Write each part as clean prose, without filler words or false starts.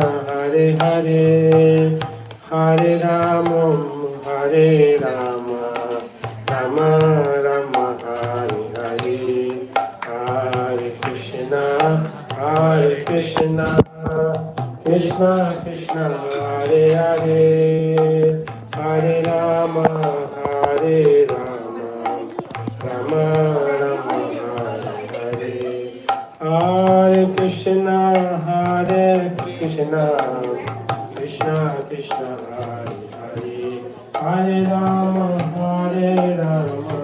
Hare Hare, Hare Rama, Hare Rama, Rama Rama, Hare Hare, Hare Krishna, Krishna Krishna, Hare Hare, Hare Rama, Hare Rama, Rama Rama, Hare Hare, Hare Krishna, Krishna Krishna, Hare Hare, Hare Rama,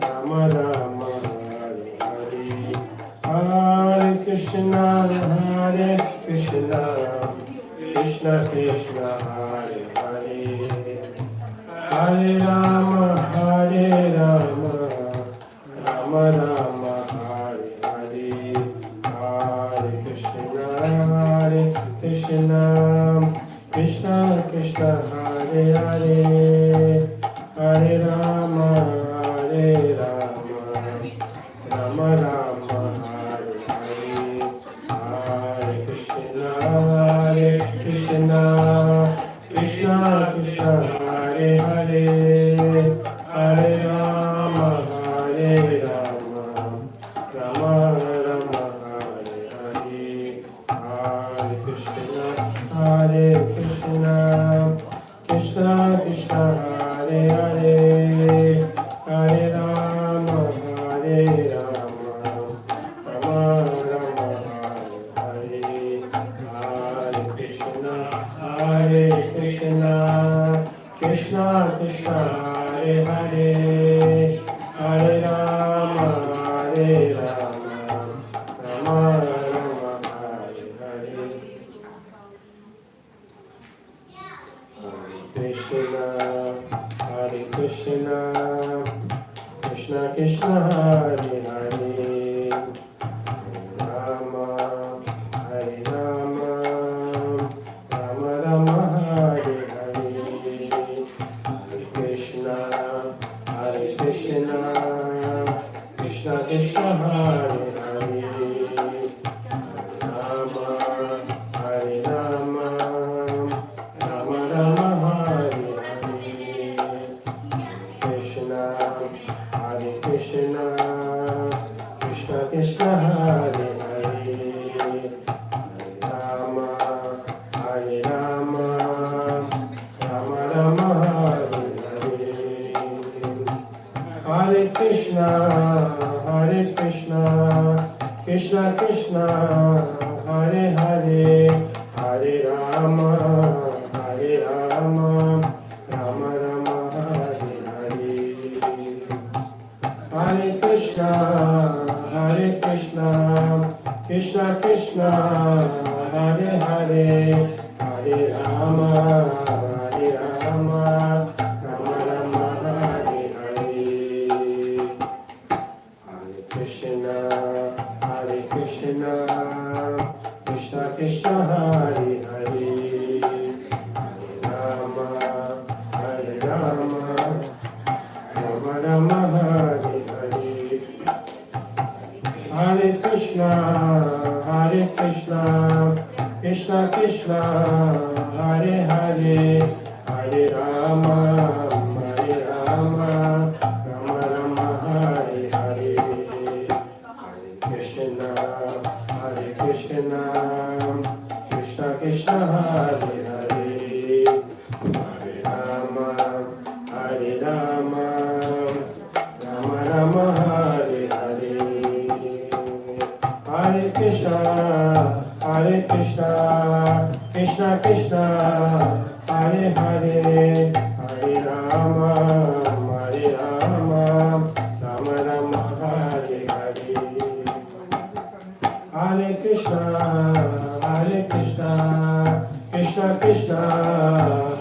Rama Rama, Hare Hare, Hare Krishna, Krishna Krishna, Hare Hare, Hare Rama, Rama Rama, Hare Hare, Hare Krishna, Krishna Krishna, Hare Hare, Hare Rama, Rama Rama, Hare Hare, Hare Krishna, Krishna Krishna, Hare Hare, Hare Rama, Rama Rama, Hare Hare, Hare Krishna, Krishna Krishna, Hare Hare, Hare Rama, Rama Rama, Hare Hare, Hare Krishna, Krishna Krishna, Hare Hare, Hare Rama, Rama Rama, Hare Hare, Hare Krishna, Krishna Krishna, Hare Hare, Rama, Hare Rama, Rama Rama, Hare Hare, Hare Krishna, Krishna Krishna, Hare Hare, Rama, Hare Rama, Rama Rama, Hare Hare, Krishna, Krishna Krishna, Hare Hare, Rama, Hare Rama, Rama Rama, Hare Hare, Hare Krishna, Krishna Krishna, Hare Hare, Hare Rama, Rama Rama, Hare Hare, Hare Krishna, Krishna Krishna, Hare Hare, Hare Rama, Rama Rama, Hare Hare, Hare Krishna, Krishna Krishna, Hare Hare, Hare Rama, Rama Rama, Hare Hare, Hare Krishna, Krishna Krishna, Hare Hare, Hare Rama, Rama Rama, Hare Hare, Hare Krishna, Krishna Krishna, Hare Hare, Hare Rama, Rama Rama, Hare Hare, Hare Krishna, Krishna Krishna, Hare Hare, Hare Rama, Rama Rama, Hare Hare, Hare Krishna, Krishna Krishna,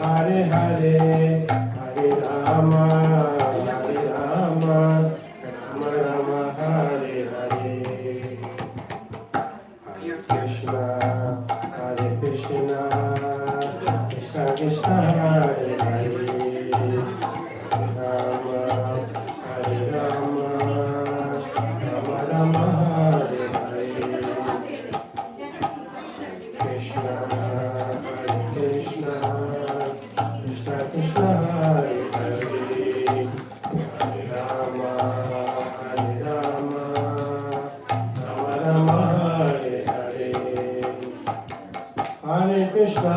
Hare Hare, Hare Rama, Rama Rama, Hare Hare, Hare Krishna, Krishna Krishna, Hare Hare, Rama, Hare Rama, Rama Rama, Hare Hare, Krishna Hare Krishna,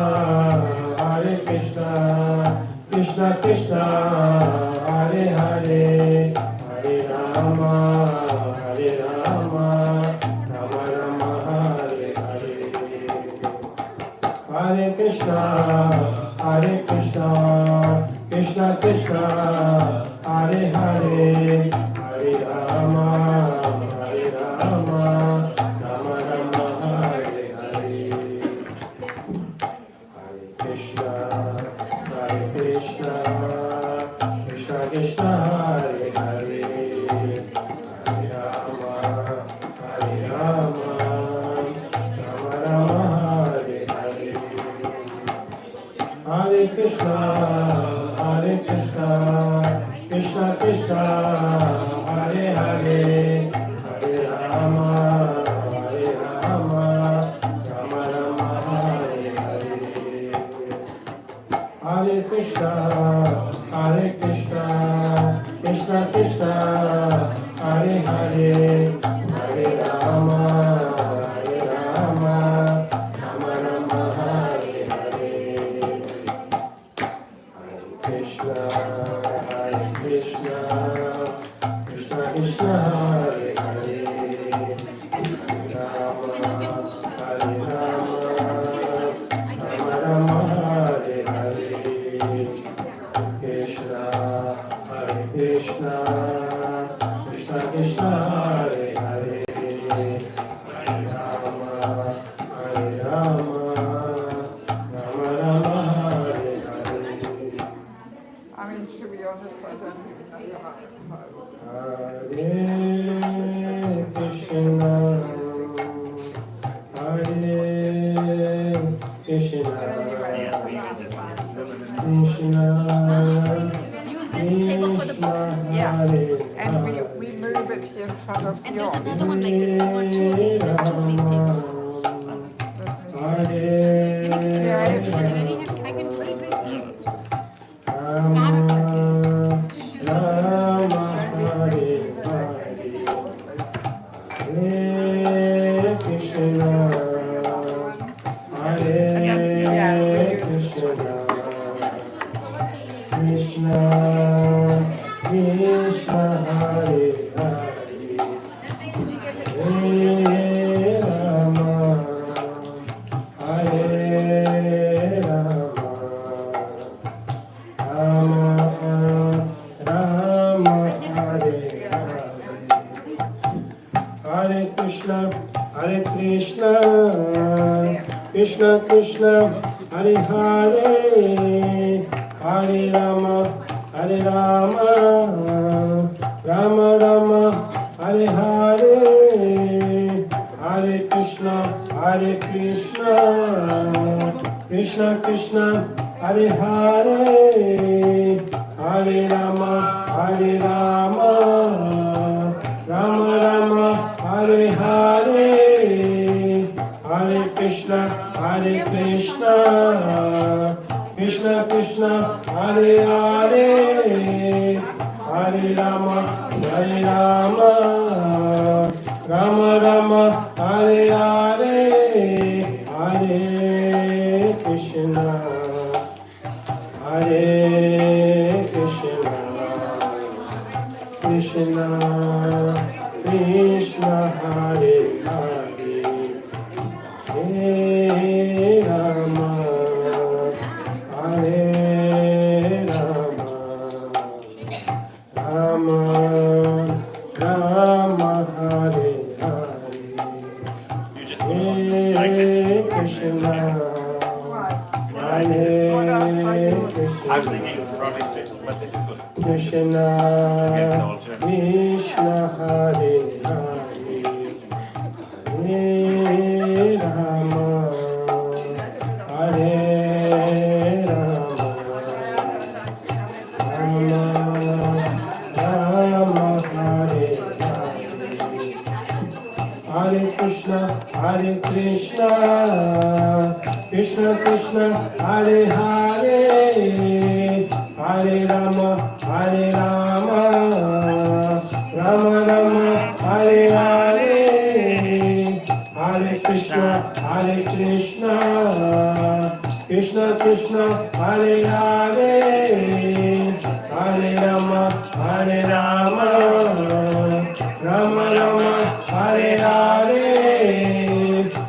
Hare Krishna, Krishna Krishna, Hare Hare, Hare Rama, Hare Rama, Rama Rama, Hare Hare. Hare Krishna, Hare Krishna, Krishna Krishna, Hare Hare, Hare Rama, Hare Rama, Rama Rama, Hare Hare. Hare Krishna, Hare Krishna, Krishna Krishna, Hare Hare, Hare Rama, Hare Rama, Rama Rama, Hare Hare. Hare Krishna, Hare Krishna, Krishna Krishna, Hare Hare, Hare Rama, Hare Rama, Rama Rama, Hare Hare. Hare Krishna, Hare Krishna, Krishna Krishna, Hare Hare, Hare Rama, Hare Rama, Rama Rama, Hare Hare. Krishna, Hare Krishna, Krishna Krishna, Hare Hare, Rama, Hare Rama, Rama Rama, Hare Hare. Krishna, Hare Krishna, Krishna Krishna, Hare Hare, Hare Rama, Hare Rama, Rama Rama, Hare Hare. I mean, to be honest, I don't even know your Hare Krishna, Krishna Use this table for the books. Yeah, and we move it here in front of And the there's office. another one like this. You want two of these? There's two of these tables. Let me get the Yeah, is it ready? I can put it right here. Rama, Rama, Hare Hare, Krishna, Hare Krishna, Krishna Krishna, Hare Hare, Hare Rama, Hare Rama, Rama Rama, Hare Hare. Hare Krishna, Hare Krishna, Krishna Krishna, Hare Hare, Hare Rama, Hare Rama, Rama Rama, Hare Hare, Hare Krishna, Hare Krishna, Krishna Krishna, Hare Hare, Hare Rama, Hare Rama, Rama Rama, Hare Hare, Hare Krishna, Hare Krishna, Krishna Krishna, Hare Hare, Hare Rama, Hare Rama, Rama Rama, Hare Hare, Hare Krishna, Hare Krishna, Krishna Krishna, Hare Hare, Hare Rama, Hare Rama, Rama Rama, Hare Hare, Hare Krishna, Hare I was thinking it was wrong next to it, but this is good. Krishna, Krishna, Hare Hare, Hare Rama, Hare Rama, Rama Rama, Hare Hare, Hare Krishna, Hare Krishna, Krishna Krishna, Hare Hare, Hare Rama, Hare Rama, Rama Rama, Hare Hare, Hare Krishna, Hare Krishna, Krishna Krishna Hare Hare Hare Rama Hare Rama Rama Rama Hare Hare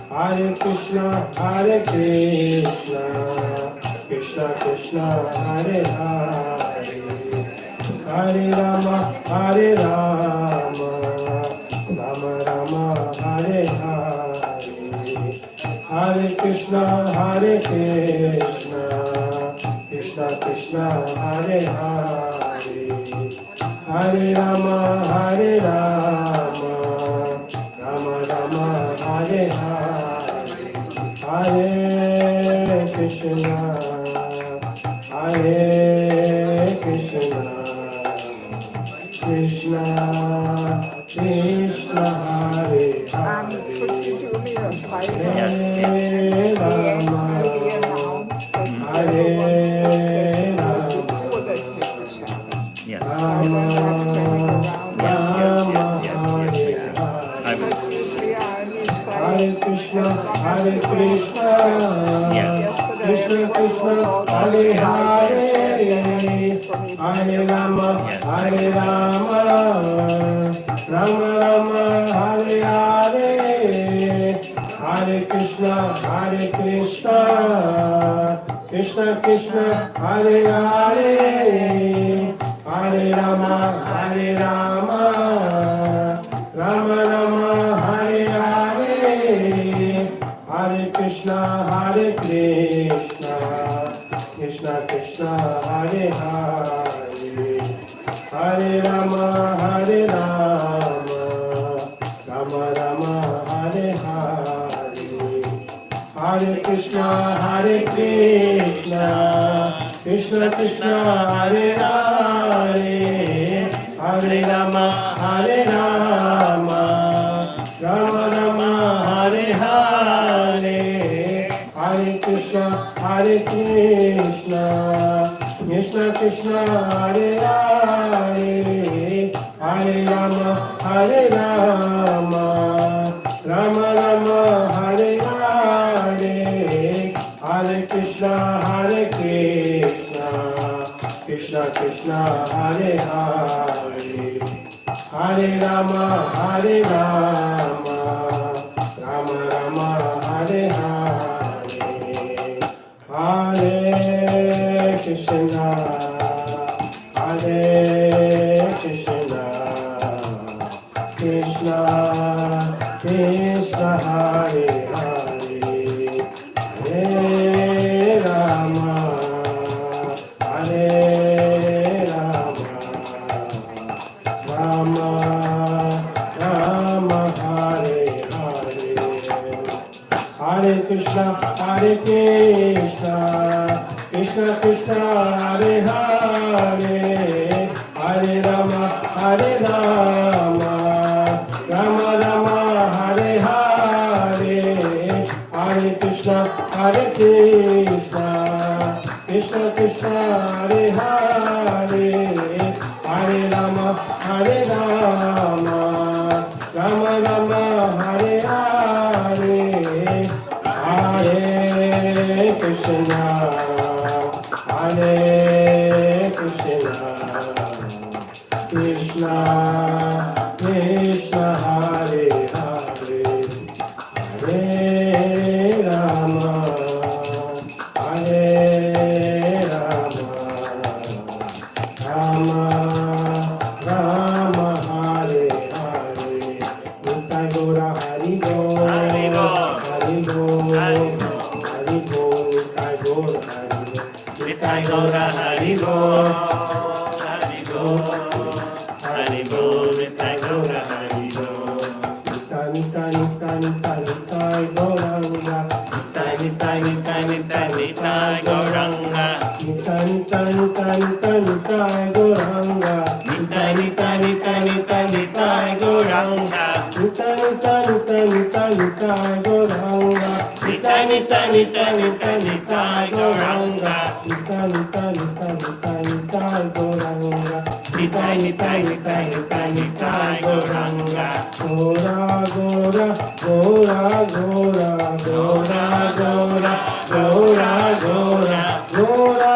Hare Krishna Hare Krishna Krishna Krishna Hare Hare Hare Rama Hare Rama Rama Rama Hare Hare Hare Krishna Hare Krishna Krishna Krishna Hare Hare Hare Rama Hare Rama Rama Rama Hare Hare Hare Krishna Hare Krishna Krishna Krishna Hare And could Hare you do me a favor? Yes, yes. Maybe announce that everyone's procession will be before they take the shower. Yes. So I don't have to look around. Yes, yes, yes, yes, yes. I will. Because usually I only say Hare Krishna, Hare Krishna, Yes. yesterday Krishna everybody Krishna, was all Hare socializing Hare, Hare Rama, Hare Rama, Rama Rama, Hare Hare, Hare Krishna, Hare Krishna, Krishna Krishna, Hare Hare, Hare Rama, Hare Rama, Rama Rama, Hare Hare, Hare Krishna, Hare Krishna, Krishna Krishna, Hare Hare, Hare Rama, Hare Rama, Rama Rama, Hare Hare, Hare Krishna, Hare Krishna, Krishna Krishna, Hare Hare, Hare Rama, Hare Rama, Rama Rama, Hare Hare, Hare Krishna, Hare Krishna, Krishna Krishna, Hare Hare, Hare Rama, Hare Rama, Rama Rama, Hare Hare, Hare Krishna, Hare Krishna, Krishna Krishna, Hare Hare, Hare Rama, Hare Rama, Rama Rama, Hare Hare, Hare Krishna, Hare Krishna, Krishna Krishna, Hare Hare, Hare Rama, Hare Rama, Rama Rama, Hare Hare, Hare Krishna, Hare Krishna, Krishna Krishna, Hare Hare, Hare Rama, Hare Rama, Rama Rama, Hare Hare, Hare Krishna, Hare Krishna, Krishna Krishna, Hare Hare, Hare Rama, Hare Rama, Rama Rama, Hare Hare, Hare Krishna, Hare Krishna, Krishna Krishna, Hare Hare, Hare Rama, Hare Rama, Rama Rama, Hare Hare, Nitai Gora Hari Bol, Hari Bol. Hari Bol, Hari Bol. Hari Bol, Nitai Gora Hari Bol, Nitai Gaura Hari Bol, Hari Bol, Hari Bol, Nitai Gaura Hari Bol. Nitai Nitai Nitai Nitai Nitai Gauranga, Nitai, Nitai, Nitai, Nitai, Nitai Gauranga. Nitai Nitai Nitai Nitai Nitai Gauranga, Nitai, Nitai, Nitai, Nitai, Nitai Gauranga. Nitai Nitai Nitai Nitai Nitai Gauranga, Nitai, Nitai, Nitai, Nitai, Nitai Gauranga. Nitai Nitai Nitai Nitai Nitai Gauranga, Nitai, Nitai, Nitai, Nitai, Nitai, Nitai, Gauranga. Gora, Gora, Gora, Gora, Gora, Gora, Gora, Gora, Gora,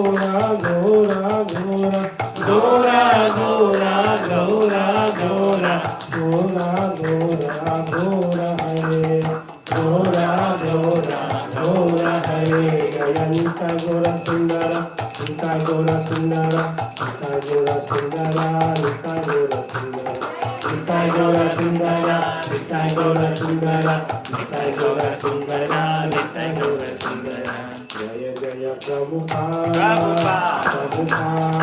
Gora, Gora, Gora, Gora, Gora, Gora, Gora, Gora, Gora, Gora, Hare, Gora, Gora, Gora, Hare, Jayanta Gora Sundara, Nita Gora Sundara, Nita Gora Sundara, Nita Gora Sundara, Nita Gora Sundara, Nita Gora Sundara, Nita Gora Sundara, Nita Gora Sundara. Jaya Jaya Prabhupada, Prabhupada,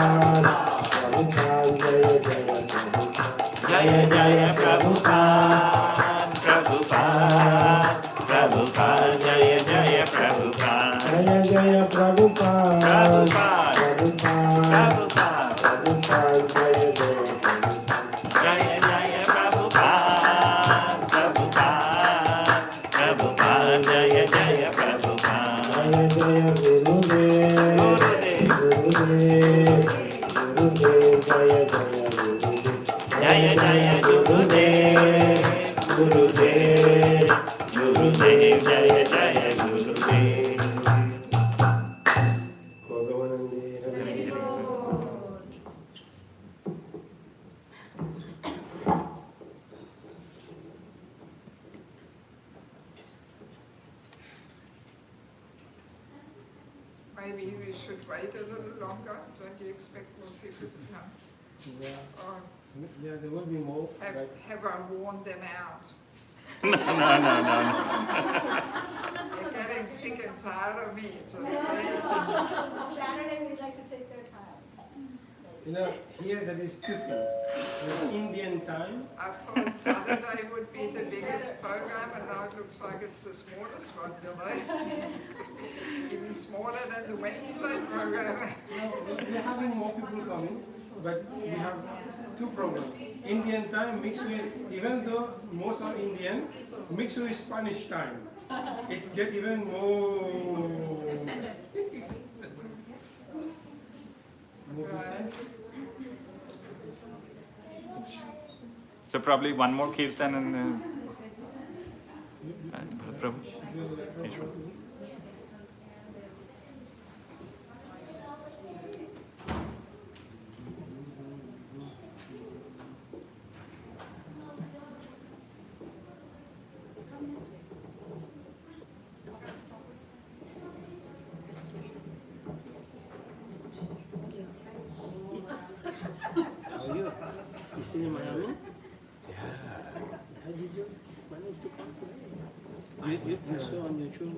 Prabhupada, Jaya Jaya Prabhupada, Jaya Jaya Prabhupada, Prabhupada, Prabhupada, Jaya Jaya Prabhupada, Jaya Jaya Prabhupada, Prabhupada, Prabhupada, Prabhupada, Prabhupada, Jaya Jaya Prabhupada. Jaya Jaya Prabhupada, Prabhupada, Prabhupada, Jaya Jaya Prabhupada, Jaya Jaya Gurudev, Gurudev, Gurudev, Jaya Jaya Gurudev, Jaya Jaya Gurudev, Gurudev, Gurudev, Jaya Jaya Gurudev. Bhagavanande Hare. Maybe we should wait a little longer. Don't you expect more people to come? Yeah, Or yeah, there will be more. have I warned them out? No. They're getting sick and tired of me. Just saying. Saturday we'd like to take their time. You know, here there is two things. There's Indian time. I thought Saturday would be the biggest program, and now it looks like it's the smallest one, you know? Even smaller than the Wednesday program. No, we're having more people coming, but we have two programs. Indian time mixed with, even though most are Indian, mixed with Spanish time. It's get even more extended. Right. So probably one more kirtan and Bharat Prabhu. Ishwar. Are you still in Miami? Yeah. How did you manage to come today? You saw on YouTube.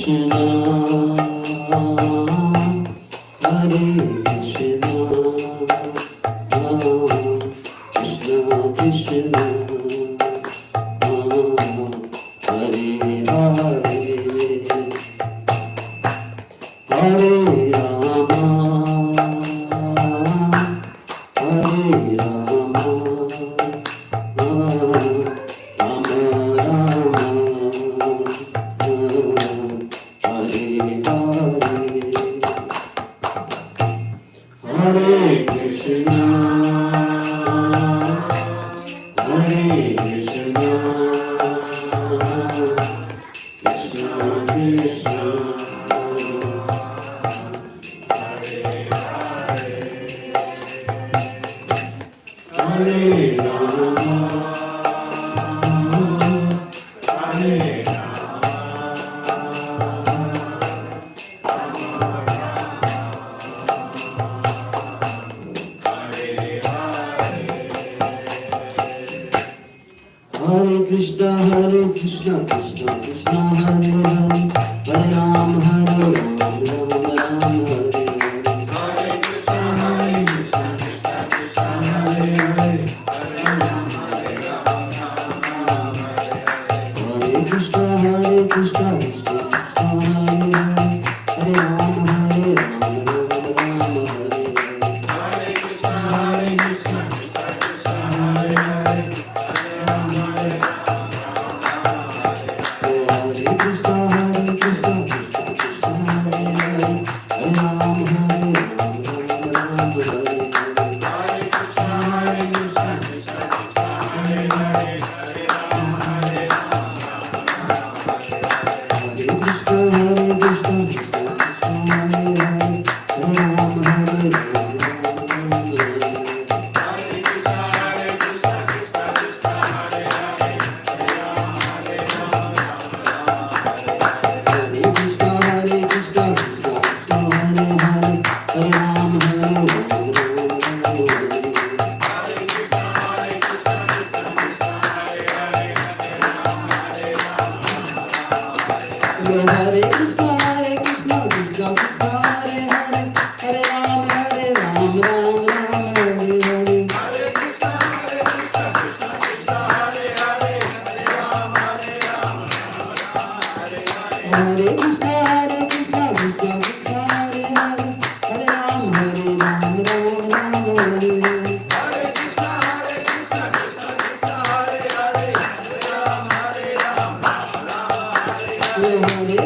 Hare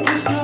Krishna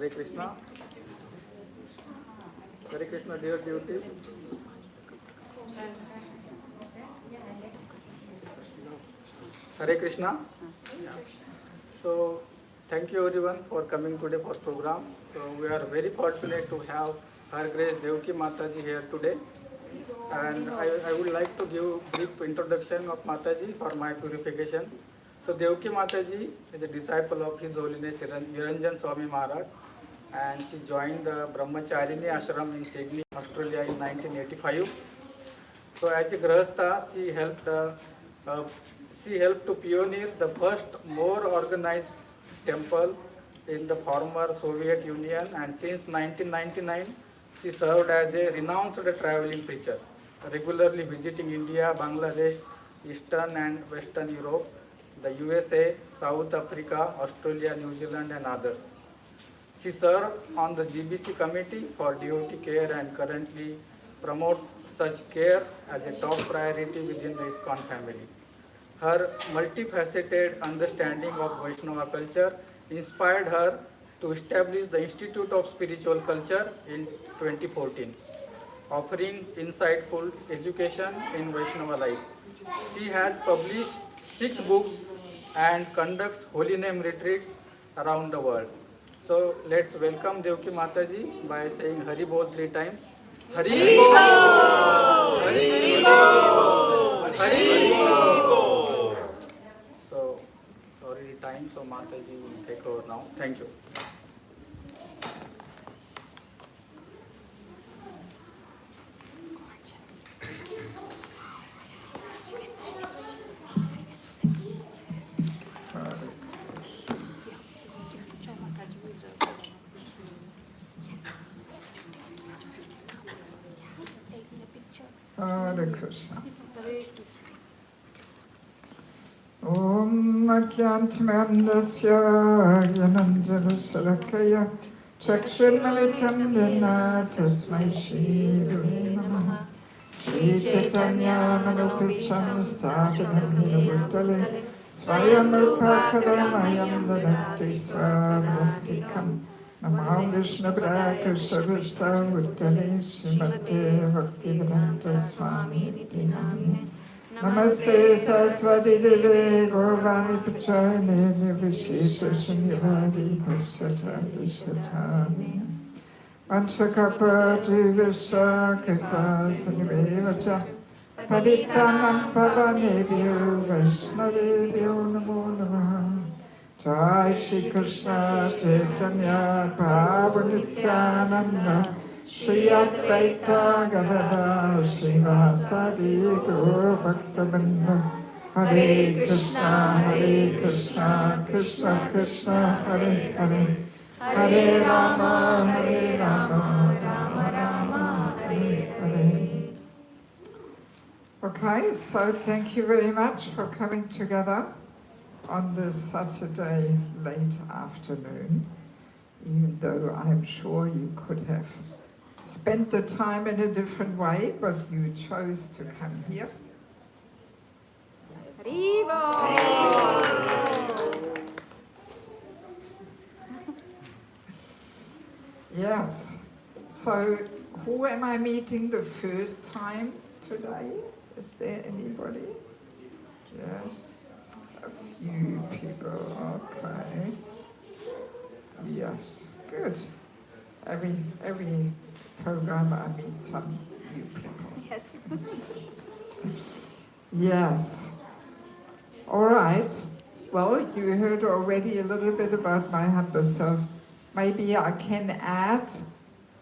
Hare Krishna. Hare Krishna, dear devotees. Hare Krishna. So, thank you everyone for coming today for program. So, we are very fortunate to have Her Grace Devaki Mataji here today. And I would like to give brief introduction of Mataji for my purification. So, Devaki Mataji is a disciple of His Holiness Niranjan Swami Maharaj, and she joined the Brahmacharini Ashram in Sydney, Australia in 1985. So as a Grahastha, she helped to pioneer the first more organized temple in the former Soviet Union, and since 1999, she served as a renowned traveling preacher, regularly visiting India, Bangladesh, Eastern and Western Europe, the USA, South Africa, Australia, New Zealand and others. She served on the GBC committee for devotee care and currently promotes such care as a top priority within the ISKCON family. Her multifaceted understanding of Vaishnava culture inspired her to establish the Institute of Spiritual Culture in 2014, offering insightful education in Vaishnava life. She has published 6 books and conducts holy name retreats around the world. So let's welcome Devaki Mataji by saying Hari Bol 3 times. Hari Bol! Hari Bol! Hari Bol! So it's already time, so Mataji will take over now. Thank you. Hare Krishna. Om Akyantamandasya Yananjalasarakaya Chakshurmalitam Yana Tasmai Shri Guru Namaha Shri Chaitanya Manupisham Sthapanam Hinavutale Swayam Rupa Karamayam Dadakti Swabhaktikam Namah Vishnu Prakasha Vishta Vuttale Srimate Bhaktivedanta Swami Niti Namine Namaste Saraswati Deve Gaurvani Pachayane Nirvishesha Shunyavadi Pasata Vishatani Vanchakapa Trivisa Kripa Sanivevacha Paditanam Pavanebhyo Vaishnavebhyo Namo Namaha Jai Shri Krishna Chaitanya Prabhu Nityananda Shri Advaita Gadadhar Srivasadi Gaur Bhaktabandhu Hare Krishna, Krishna Krishna, Hare Hare Hare Rama, Rama Rama, Hare Hare. Okay, so thank you very much for coming together on this Saturday late afternoon, even though I'm sure you could have spent the time in a different way, but you chose to come here. Yes. So, who am I meeting the first time today? Is there anybody? Yes. A few people, okay. Yes, good. Every program I meet some new people. Yes. Yes. All right. Well, you heard already a little bit about my humble self. Maybe I can add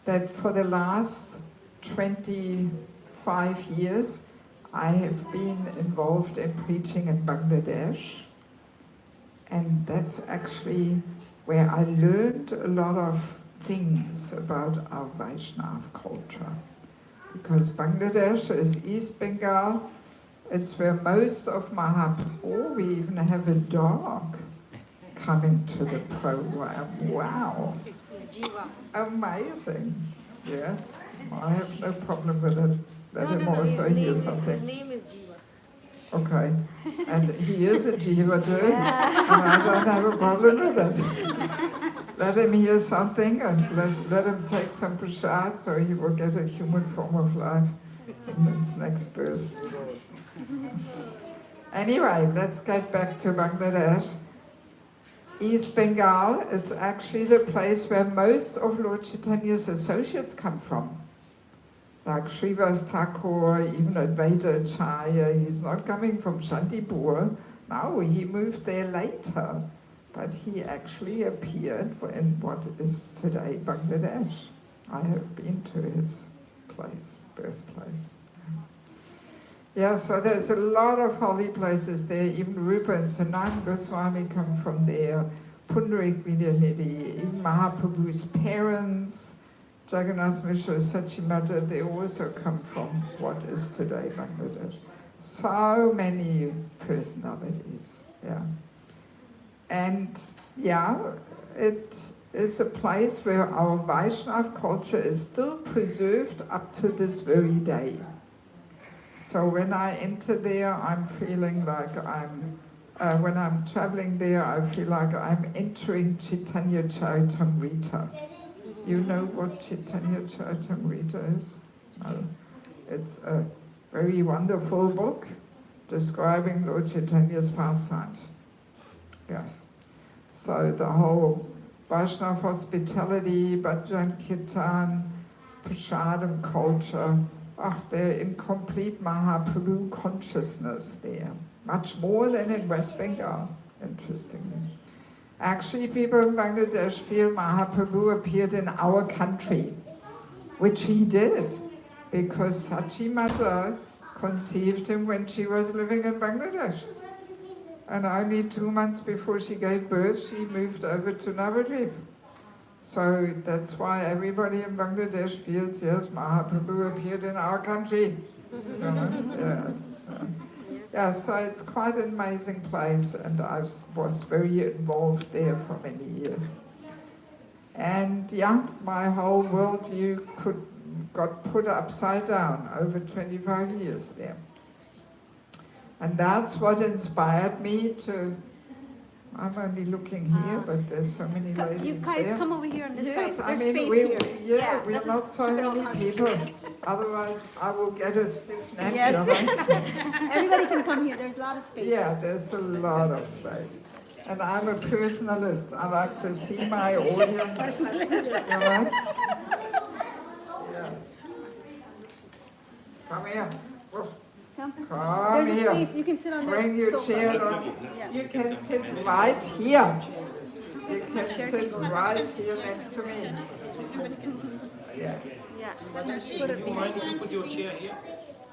that for the last 25 years, I have been involved in preaching in Bangladesh. And that's actually where I learned a lot of things about our Vaishnava culture. Because Bangladesh is East Bengal, it's where most of Mahaprabhu, we even have a dog coming to the program. Wow. Amazing. Yes, I have no problem with it. Let him also hear something. His name is Jiva. Okay, and he is a jiva too, and I don't have a problem with it. let him hear something and let him take some prasad so he will get a human form of life in his next birth. Anyway, let's get back to Bangladesh. East Bengal, it's actually the place where most of Lord Chaitanya's associates come from. Like Srivas Thakur, even Advaita Acharya, he's not coming from Shantipur. No, he moved there later. But he actually appeared in what is today Bangladesh. I have been to his place, birthplace. Yeah, so there's a lot of holy places there. Even Rupa and Sanatana Goswami come from there. Pundarik Vidyanidhi, even Mahaprabhu's parents, Jagannath Mishra, Sachimata, they also come from what is today Bangladesh. So many personalities, yeah. And yeah, it is a place where our Vaishnav culture is still preserved up to this very day. So when I enter there, I'm feeling like when I'm traveling there, I feel like I'm entering Chaitanya Charitamrita. You know what Chaitanya Charitamrita is? No. It's a very wonderful book describing Lord Chaitanya's pastimes. Yes. So the whole Vaishnava hospitality, Bhajan Kirtan, Prasadam culture, they're in complete Mahaprabhu consciousness there. Much more than in West Bengal, interestingly. Actually, people in Bangladesh feel Mahaprabhu appeared in our country, which he did, because Sachimata conceived him when she was living in Bangladesh. And only 2 months before she gave birth, she moved over to Navadvip. So that's why everybody in Bangladesh feels, yes, Mahaprabhu appeared in our country. You know? Yeah, so it's quite an amazing place, and I was very involved there for many years. And yeah, my whole worldview got put upside down over 25 years there. And that's what inspired me to, I'm only looking here, but there's so many ladies You guys there. come over here on this Yes, side. I There's mean, space we're here. we're not so keep it all many concentrated. people. Otherwise, I will get a stiff neck. Yes, you know? yes. Everybody can come here. There's a lot of space. Yeah, there's a lot of space. And I'm a personalist. I like to see my audience. You know? Yes. Come here. Oh, Come. come There's a here. space. You can sit on the Bring your sofa. chair on. Yeah. You can sit right here. You can sit right here next to me. Yes. Yeah. Do you mind if you put your chair here?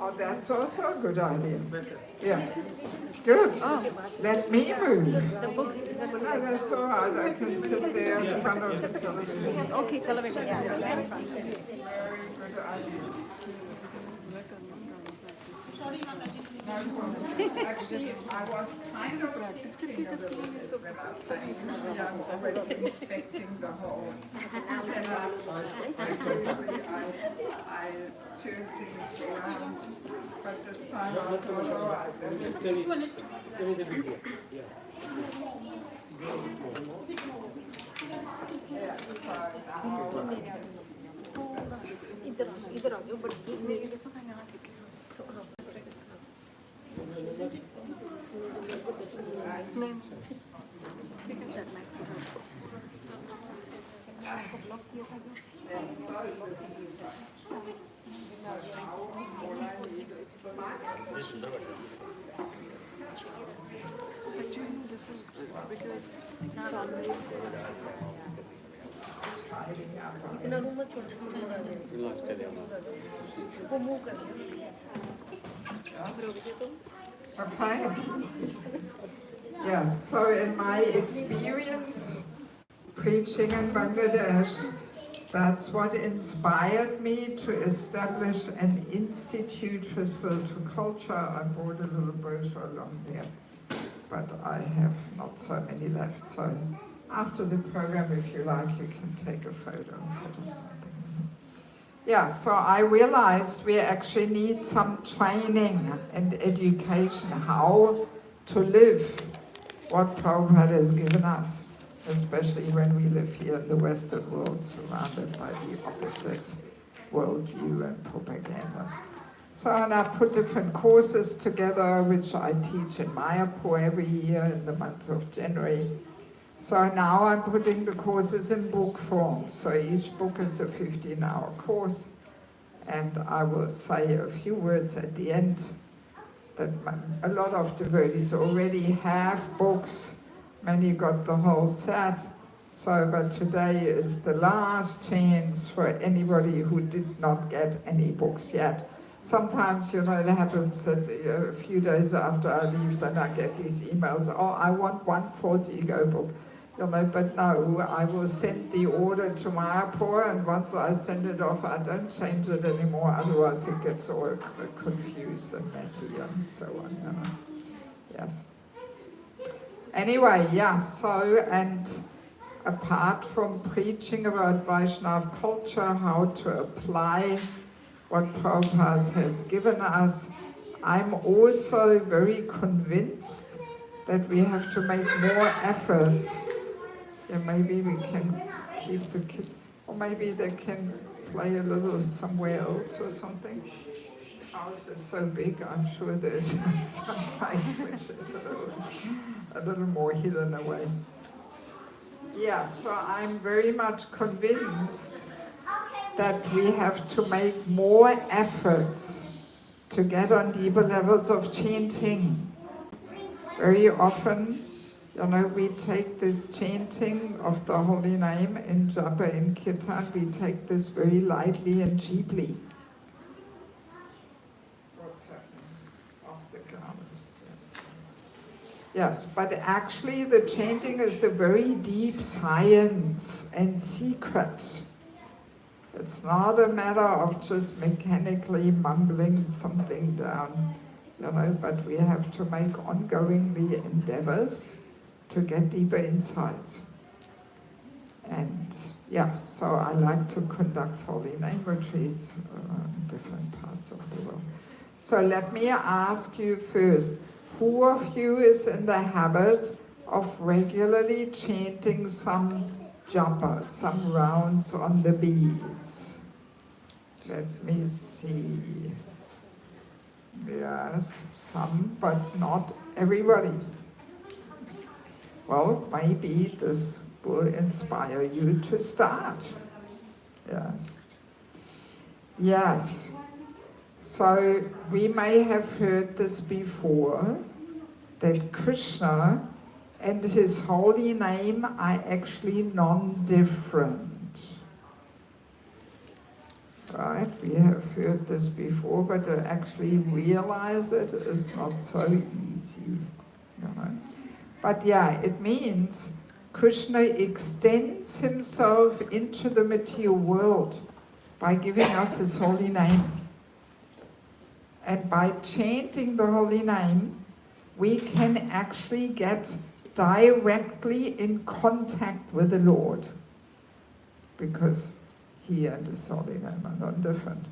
Oh, that's also a good idea. Yeah. Good. Oh, Let me move. the books. No, that's all right. I can sit there in front of the television. Okay, television. Yeah. Right in front. Very good idea. Actually, I was kind of thinking a little bit when I'm playing. Usually I'm always inspecting the whole setup. I turn things around, but this time I thought, all right, let me Okay. Yes, so in my experience preaching in Bangladesh, that's what inspired me to establish an institute for spiritual culture. I brought a little brochure along there, but I have not so many left. So after the program, if you like, you can take a photo of it or something. Yeah, so I realized we actually need some training and education how to live what Prabhupada has given us. especially when we live here in the Western world, surrounded by the opposite worldview and propaganda. So, and I put different courses together, which I teach in Mayapur every year in the month of January. So now I'm putting the courses in book form. So each book is a 15-hour course. And I will say a few words at the end that a lot of devotees already have books. Many got the whole set. So, but today is the last chance for anybody who did not get any books yet. Sometimes, it happens that a few days after I leave, then I get these emails, oh, I want one False Ego book. But no, I will send the order to Mayapur, and once I send it off, I don't change it anymore, otherwise it gets all confused and messy and so on. Yes. Anyway, yeah, so, and apart from preaching about Vaishnava culture, how to apply what Prabhupada has given us, I'm also very convinced that we have to make more efforts. Yeah, maybe we can keep the kids, or maybe they can play a little somewhere else or something. The house is so big, I'm sure there's some place which is a little more hidden away. Yeah, so I'm very much convinced that we have to make more efforts to get on deeper levels of chanting. Very often, we take this chanting of the holy name in Japa, in Kirtan, we take this very lightly and cheaply. What's happening? Off the garment. Yes, but actually the chanting is a very deep science and secret. It's not a matter of just mechanically mumbling something down, but we have to make ongoingly endeavors to get deeper insights. And yeah, so I like to conduct holy name retreats in different parts of the world. So let me ask you first, who of you is in the habit of regularly chanting some japa, some rounds on the beads? Let me see. Yes, some, but not everybody. Well, maybe this will inspire you to start. Yes. Yes. So we may have heard this before, that Krishna and his holy name are actually non-different. Right? We have heard this before, but to actually realize it is not so easy. But yeah, it means Krishna extends himself into the material world by giving us his holy name. And by chanting the holy name, we can actually get directly in contact with the Lord, because he and his holy name are not different.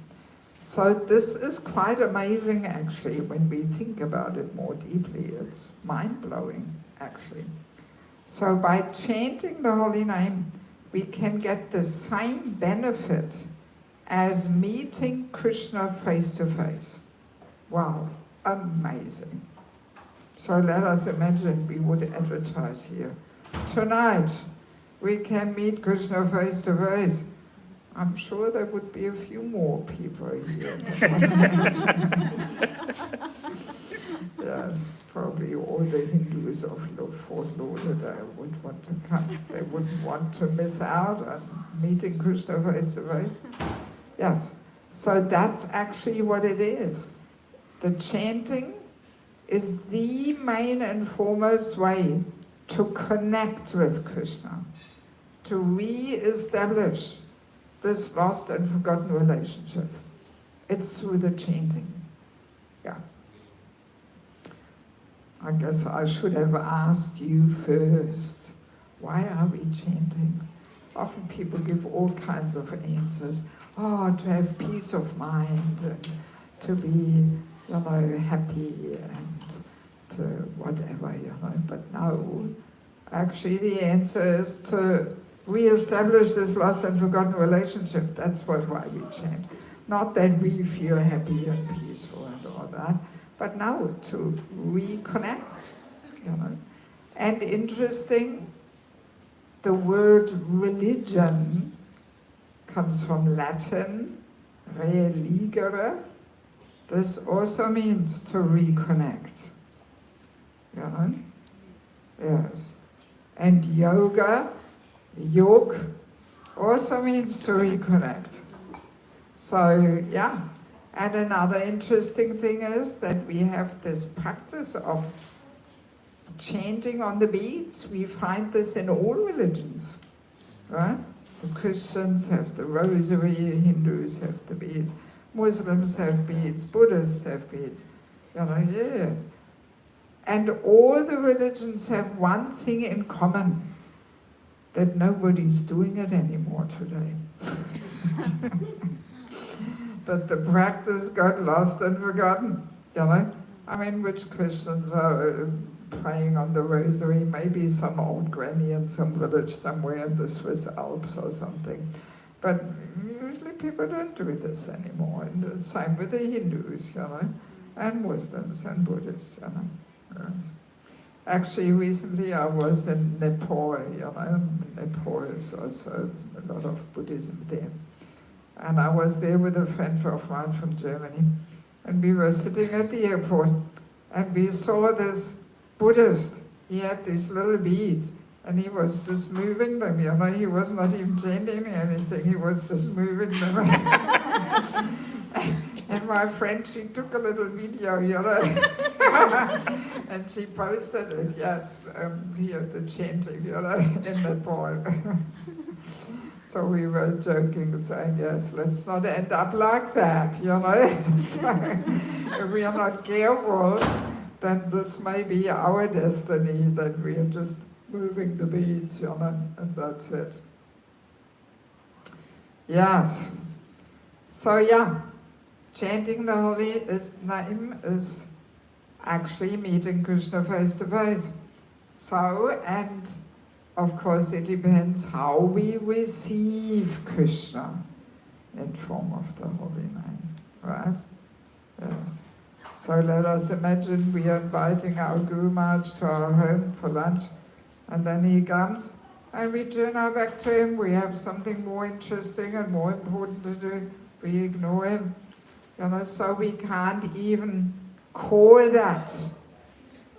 So this is quite amazing, actually, when we think about it more deeply. It's mind-blowing, actually. So by chanting the holy name, we can get the same benefit as meeting Krishna face to face. Wow, amazing. So let us imagine we would advertise here. Tonight, we can meet Krishna face to face. I'm sure there would be a few more people here. Yes, probably all the Hindus of Fort Lauderdale would want to come. They wouldn't want to miss out on meeting Krishna face to face. Yes, so that's actually what it is. The chanting is the main and foremost way to connect with Krishna, to re-establish this lost and forgotten relationship. It's through the chanting. Yeah. I guess I should have asked you first, why are we chanting? Often people give all kinds of answers. Oh, to have peace of mind, and to be, happy, and to whatever, But no, Actually, the answer is to re-establish this lost and forgotten relationship. That's why we chant. Not that we feel happy and peaceful and all that, but now to reconnect, you know. And interesting, the word religion comes from Latin, religere. This also means to reconnect, you know. Yes. And yoga, yog, also means to reconnect. So, yeah. And another interesting thing is that we have this practice of chanting on the beads. We find this in all religions, right? The Christians have the rosary, Hindus have the beads, Muslims have beads, Buddhists have beads, you know, yes. And all the religions have one thing in common, that nobody's doing it anymore today. That the practice got lost and forgotten, you know? I mean, which Christians are praying on the rosary? Maybe some old granny in some village somewhere in the Swiss Alps or something. But usually people don't do this anymore. And the same with the Hindus, you know, and Muslims and Buddhists, you know. Actually, recently I was in Nepal, you know. Nepal is also a lot of Buddhism there. And I was there with a friend of mine from Germany. And we were sitting at the airport, and we saw this Buddhist. He had these little beads, and he was just moving them, you know. He was not even chanting anything, he was just moving them. And my friend, she took a little video, you know, and she posted it, yes, here, the chanting, you know, in Nepal. So we were joking, saying, yes, let's not end up like that, you know. So if we are not careful, then this may be our destiny, that we are just moving the beads, you know, and that's it. Yes. So yeah, chanting the holy name is actually meeting Krishna face to face. So, and of course it depends how we receive Krishna in form of the holy name, right? Yes. So let us imagine we are inviting our Guru Maharaj to our home for lunch, and then he comes, and we turn our back to him. We have something more interesting and more important to do. We ignore him. You know, so we can't even call that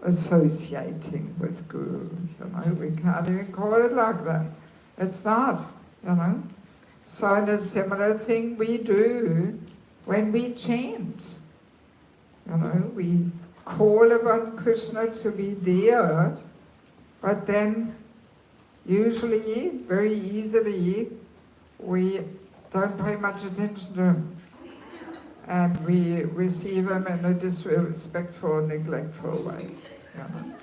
associating with Guru. You know, we can't even call it like that. It's not, you know. So it's a similar thing we do when we chant. You know, we call upon Krishna to be there, but then usually, very easily, we don't pay much attention to him. And we receive him in a disrespectful, neglectful way. You know?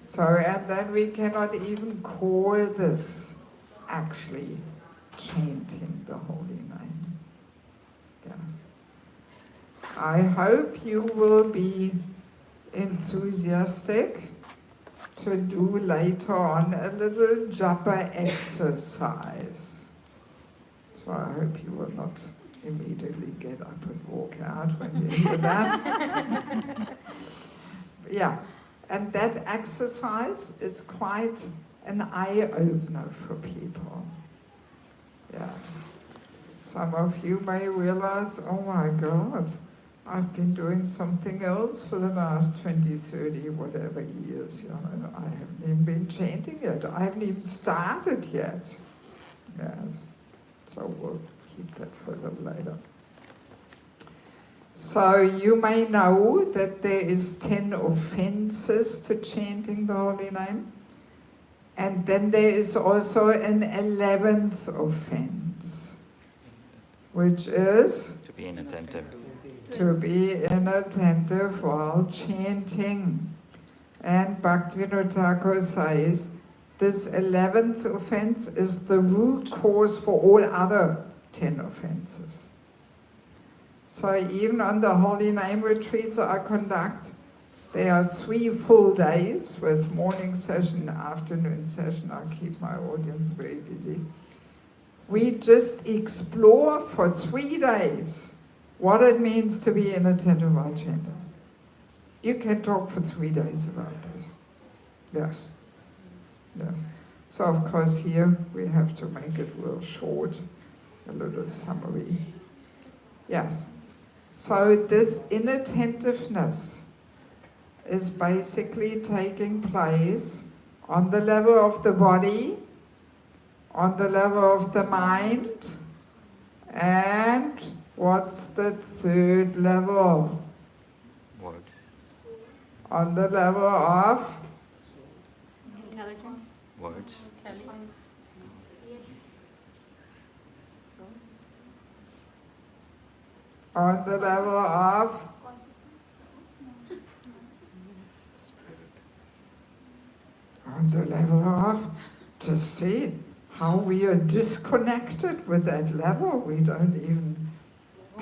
So, and then we cannot even call this actually chanting the holy name. Yes. I hope you will be enthusiastic to do later on a little japa exercise. So I hope you will not immediately get up and walk out when you hear that. Yeah, and that exercise is quite an eye-opener for people. Yes. Some of you may realize, oh my God, I've been doing something else for the last 20, 30, whatever years, you know. I haven't even been chanting yet. I haven't even started yet. Yes. So we'll keep that for a little later. So you may know that there is 10 offenses to chanting the holy name. And then there is also an 11th offense, which is To be inattentive. to be inattentive while chanting. And Bhaktivinoda Thakur says, this 11th offense is the root cause for all other 10 offenses. So even on the holy name retreats I conduct, There are 3 full days with morning session, afternoon session. I keep my audience very busy. We just explore for 3 days what it means to be inattentive while chanting. You can talk for 3 days about this. Yes. Yes. So of course here we have to make it real short, a little summary. Yes. So this inattentiveness is basically taking place on the level of the body, on the level of the mind, and what's the third level? Words. On the level of Intelligence. Words. So. on the level of on the level of to see how we are disconnected with that level. We don't even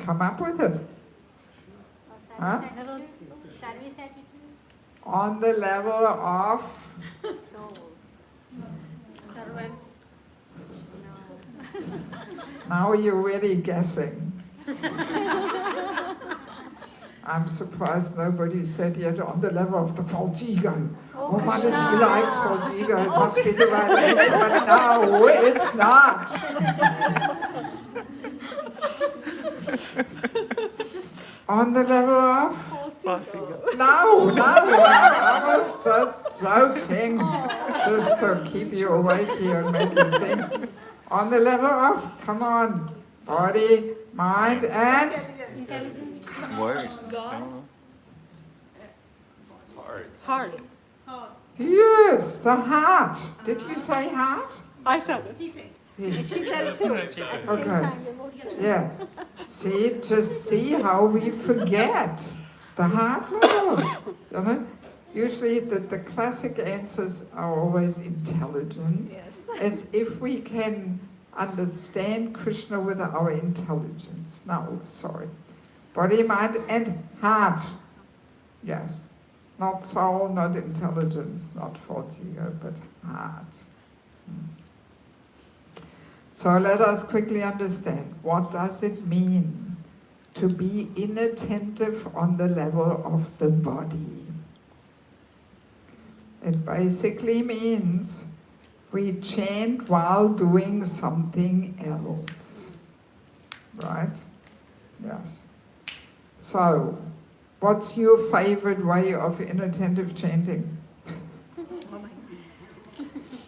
come up with it. Huh? Service attitude. On the level of Soul. Servant. now you're really guessing. I'm surprised nobody said yet on the level of the false ego. Oh, Mataji likes false ego, it must be the right answer, but no, it's not. On the level of? No, I was just joking, just to keep you awake here and make you think. On the level of, come on, body, mind, and? Words. Heart. Yes, the heart. Did you say heart? I said it. And she said it too. At the same Okay. time, they both said it. Yes. See, just see how we forget the heart level. You know? Usually the classic answers are always intelligence, as if we can understand Krishna with our intelligence. No, sorry. Body, mind, and heart. Yes. Not soul, not intelligence, not false ego, but heart. So let us quickly understand, what does it mean to be inattentive on the level of the body? It basically means we chant while doing something else. Right? Yes. So, what's your favorite way of inattentive chanting?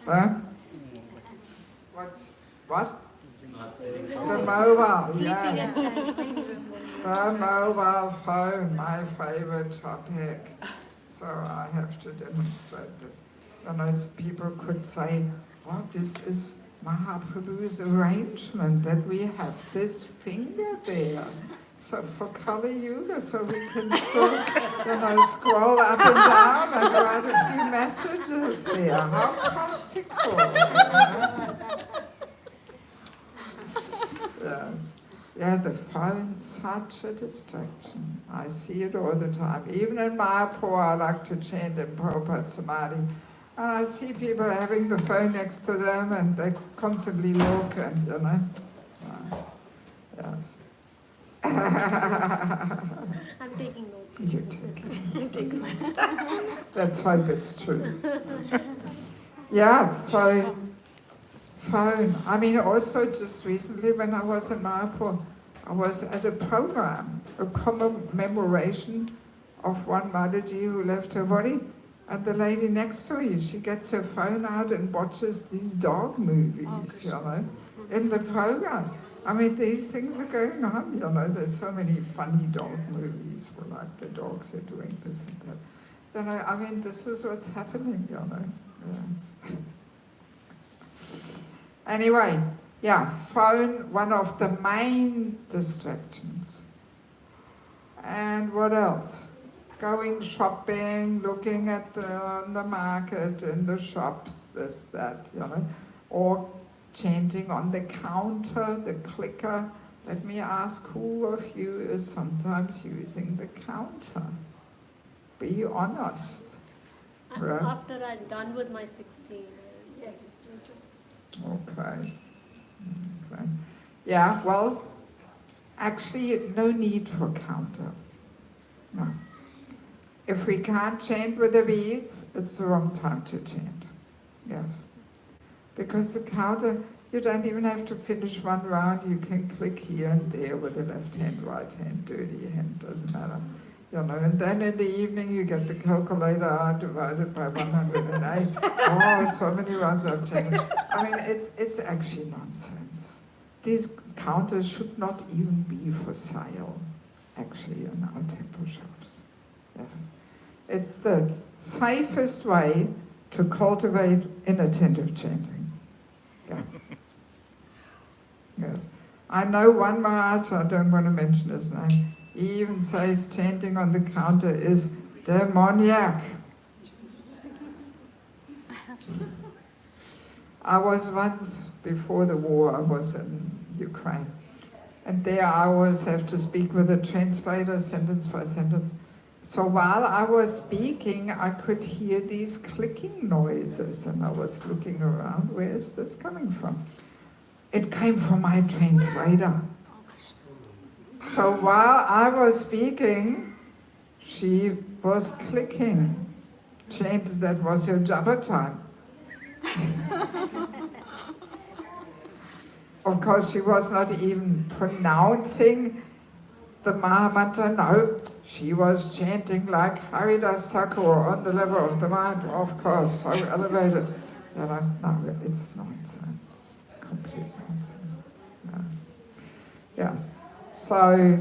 Huh? What? The mobile, yes. The mobile phone, my favorite topic. So I have to demonstrate this. And as people could say, oh, this is Mahaprabhu's arrangement that we have this finger there. So for Kali Yuga, so we can still, scroll up and down and write a few messages there. How practical. Yes. Yeah, the phone's such a distraction. I see it all the time. Even in Mayapur, I like to chant in Prabhupada Samadhi. And I see people having the phone next to them and they constantly look and, yes. I'm taking notes. You're taking notes. Let's hope it's true. Yeah, so phone. I mean, also just recently when I was in Mayapur, I was at a program, a commemoration of one Mataji who left her body. And the lady next to me, she gets her phone out and watches these dog movies, in the program. I mean, these things are going on, there's so many funny dog movies where like the dogs are doing this and that. I mean, this is what's happening, Yes. Anyway, yeah, phone, one of the main distractions. And what else? Going shopping, looking at the market, in the shops, this, that, or chanting on the counter, the clicker. Let me ask, who of you is sometimes using the counter? Be honest. Right. After I'm done with my 16. Yes. Okay. Okay. Yeah, well, actually, no need for counter. No. If we can't chant with the beads, it's the wrong time to chant. Yes. Because the counter, you don't even have to finish one round. You can click here and there with the left hand, right hand, dirty hand, doesn't matter. You know, and then in the evening you get the calculator out, divided by 108. Oh, so many rounds I've chanted. I mean, it's actually nonsense. These counters should not even be for sale, actually, in our temple shops. Yes. It's the safest way to cultivate inattentive chanting. Yeah. Yes. I know one Maharaj, I don't want to mention his name, he even says chanting on the counter is demoniac. I was once, before the war, I was in Ukraine. And there I always have to speak with a translator, sentence by sentence. So while I was speaking, I could hear these clicking noises, and I was looking around, where is this coming from? It came from my translator. So while I was speaking, she was clicking. Chanted, that was your japa time. Of course, she was not even pronouncing the Mahamantra, no. She was chanting like Haridas Thakur on the level of the mind, of course, so elevated. No, it's nonsense, complete nonsense. No. Yes, so,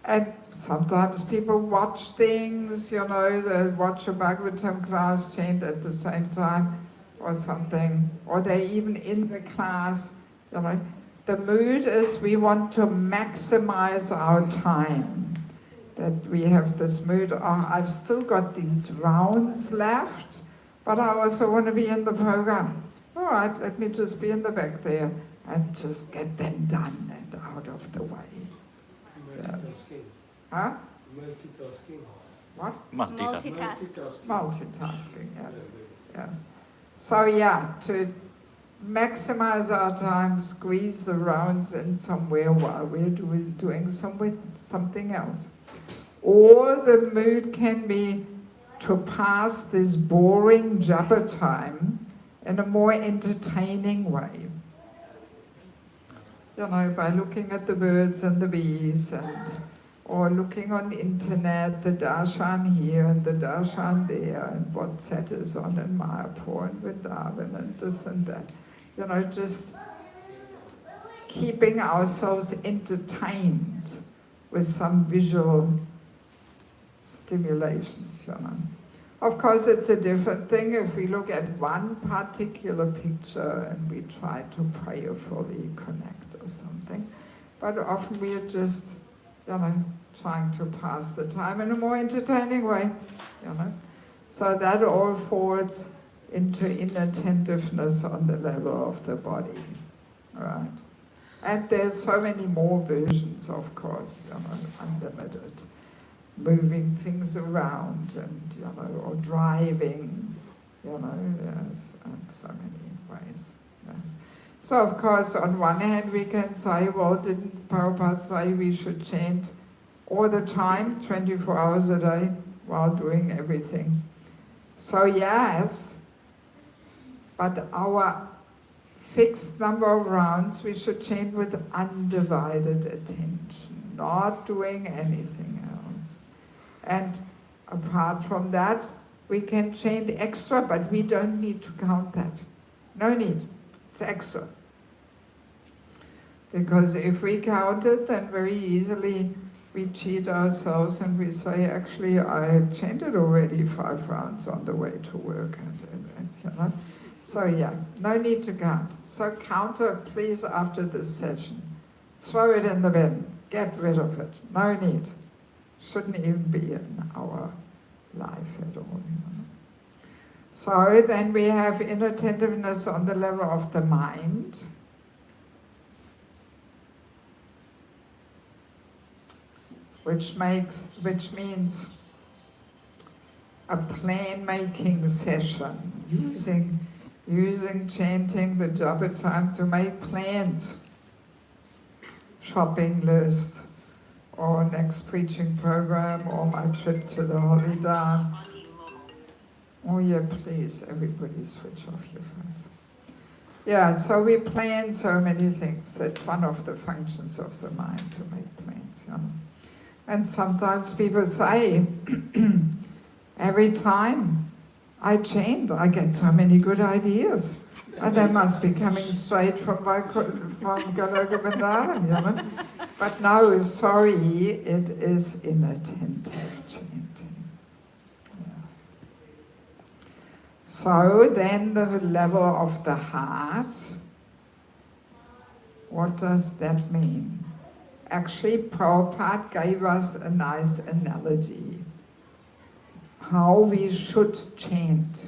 and sometimes people watch things, you know, they watch a Bhagavatam class, chant at the same time, or something, or they even in the class, you know. The mood is we want to maximize our time. That we have this mood, oh, I've still got these rounds left, but I also want to be in the program. All right, let me just be in the back there and just get them done and out of the way. Yes. Huh? Multitasking. What? Multitask. Multitasking, yes. Yes. So yeah, to maximize our time, squeeze the rounds in somewhere while we're doing something else. Or the mood can be to pass this boring japa time in a more entertaining way. You know, by looking at the birds and the bees, or looking on the internet, the darshan here and the darshan there, and what set is on in Mayapur and Vrindavan and this and that. You know, just keeping ourselves entertained with some visual stimulations, you know. Of course, it's a different thing if we look at one particular picture and we try to prayerfully connect or something. But often we are just, you know, trying to pass the time in a more entertaining way, you know. So that all falls into inattentiveness on the level of the body, right? And there's so many more versions, of course, you know, unlimited. Moving things around and, you know, or driving, you know, yes, and so many ways, yes. So, of course, on one hand we can say, well, didn't Prabhupada say we should chant all the time, 24 hours a day, while doing everything? So, yes, but our fixed number of rounds, we should chant with undivided attention, not doing anything else. And apart from that, we can chant extra, but we don't need to count that. No need, it's extra. Because if we count it, then very easily we cheat ourselves and we say, actually, I chanted already 5 rounds on the way to work, and you know. So yeah, no need to count. So counter, please, after this session. Throw it in the bin. Get rid of it. No need. Shouldn't even be in our life at all. You know? So then we have inattentiveness on the level of the mind. Which means a plan making session, using chanting the japa time to make plans, shopping list, or next preaching program, or my trip to the Holy Dam. Oh yeah, please, everybody switch off your phones. Yeah, so we plan so many things. That's one of the functions of the mind, to make plans. You know? And sometimes people say, every time I chant, I get so many good ideas. And they must be coming straight from Goloka Vrindavan, you know? But no, sorry, it is inattentive chanting. Yes. So then the level of the heart, what does that mean? Actually, Prabhupada gave us a nice analogy how we should chant.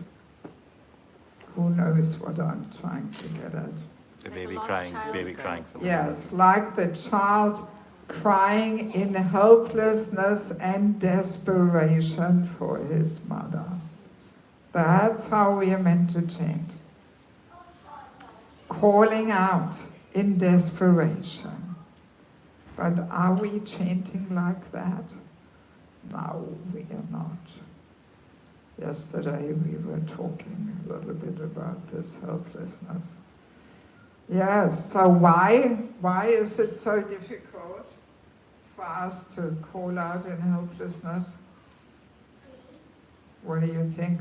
Who knows what I'm trying to get at? The Like a lost child. baby crying for Yes, like the child crying in helplessness and desperation for his mother. That's how we are meant to chant. Calling out in desperation. But are we chanting like that? No, we are not. Yesterday we were talking a little bit about this helplessness. Yes, so why is it so difficult for us to call out in helplessness? What do you think?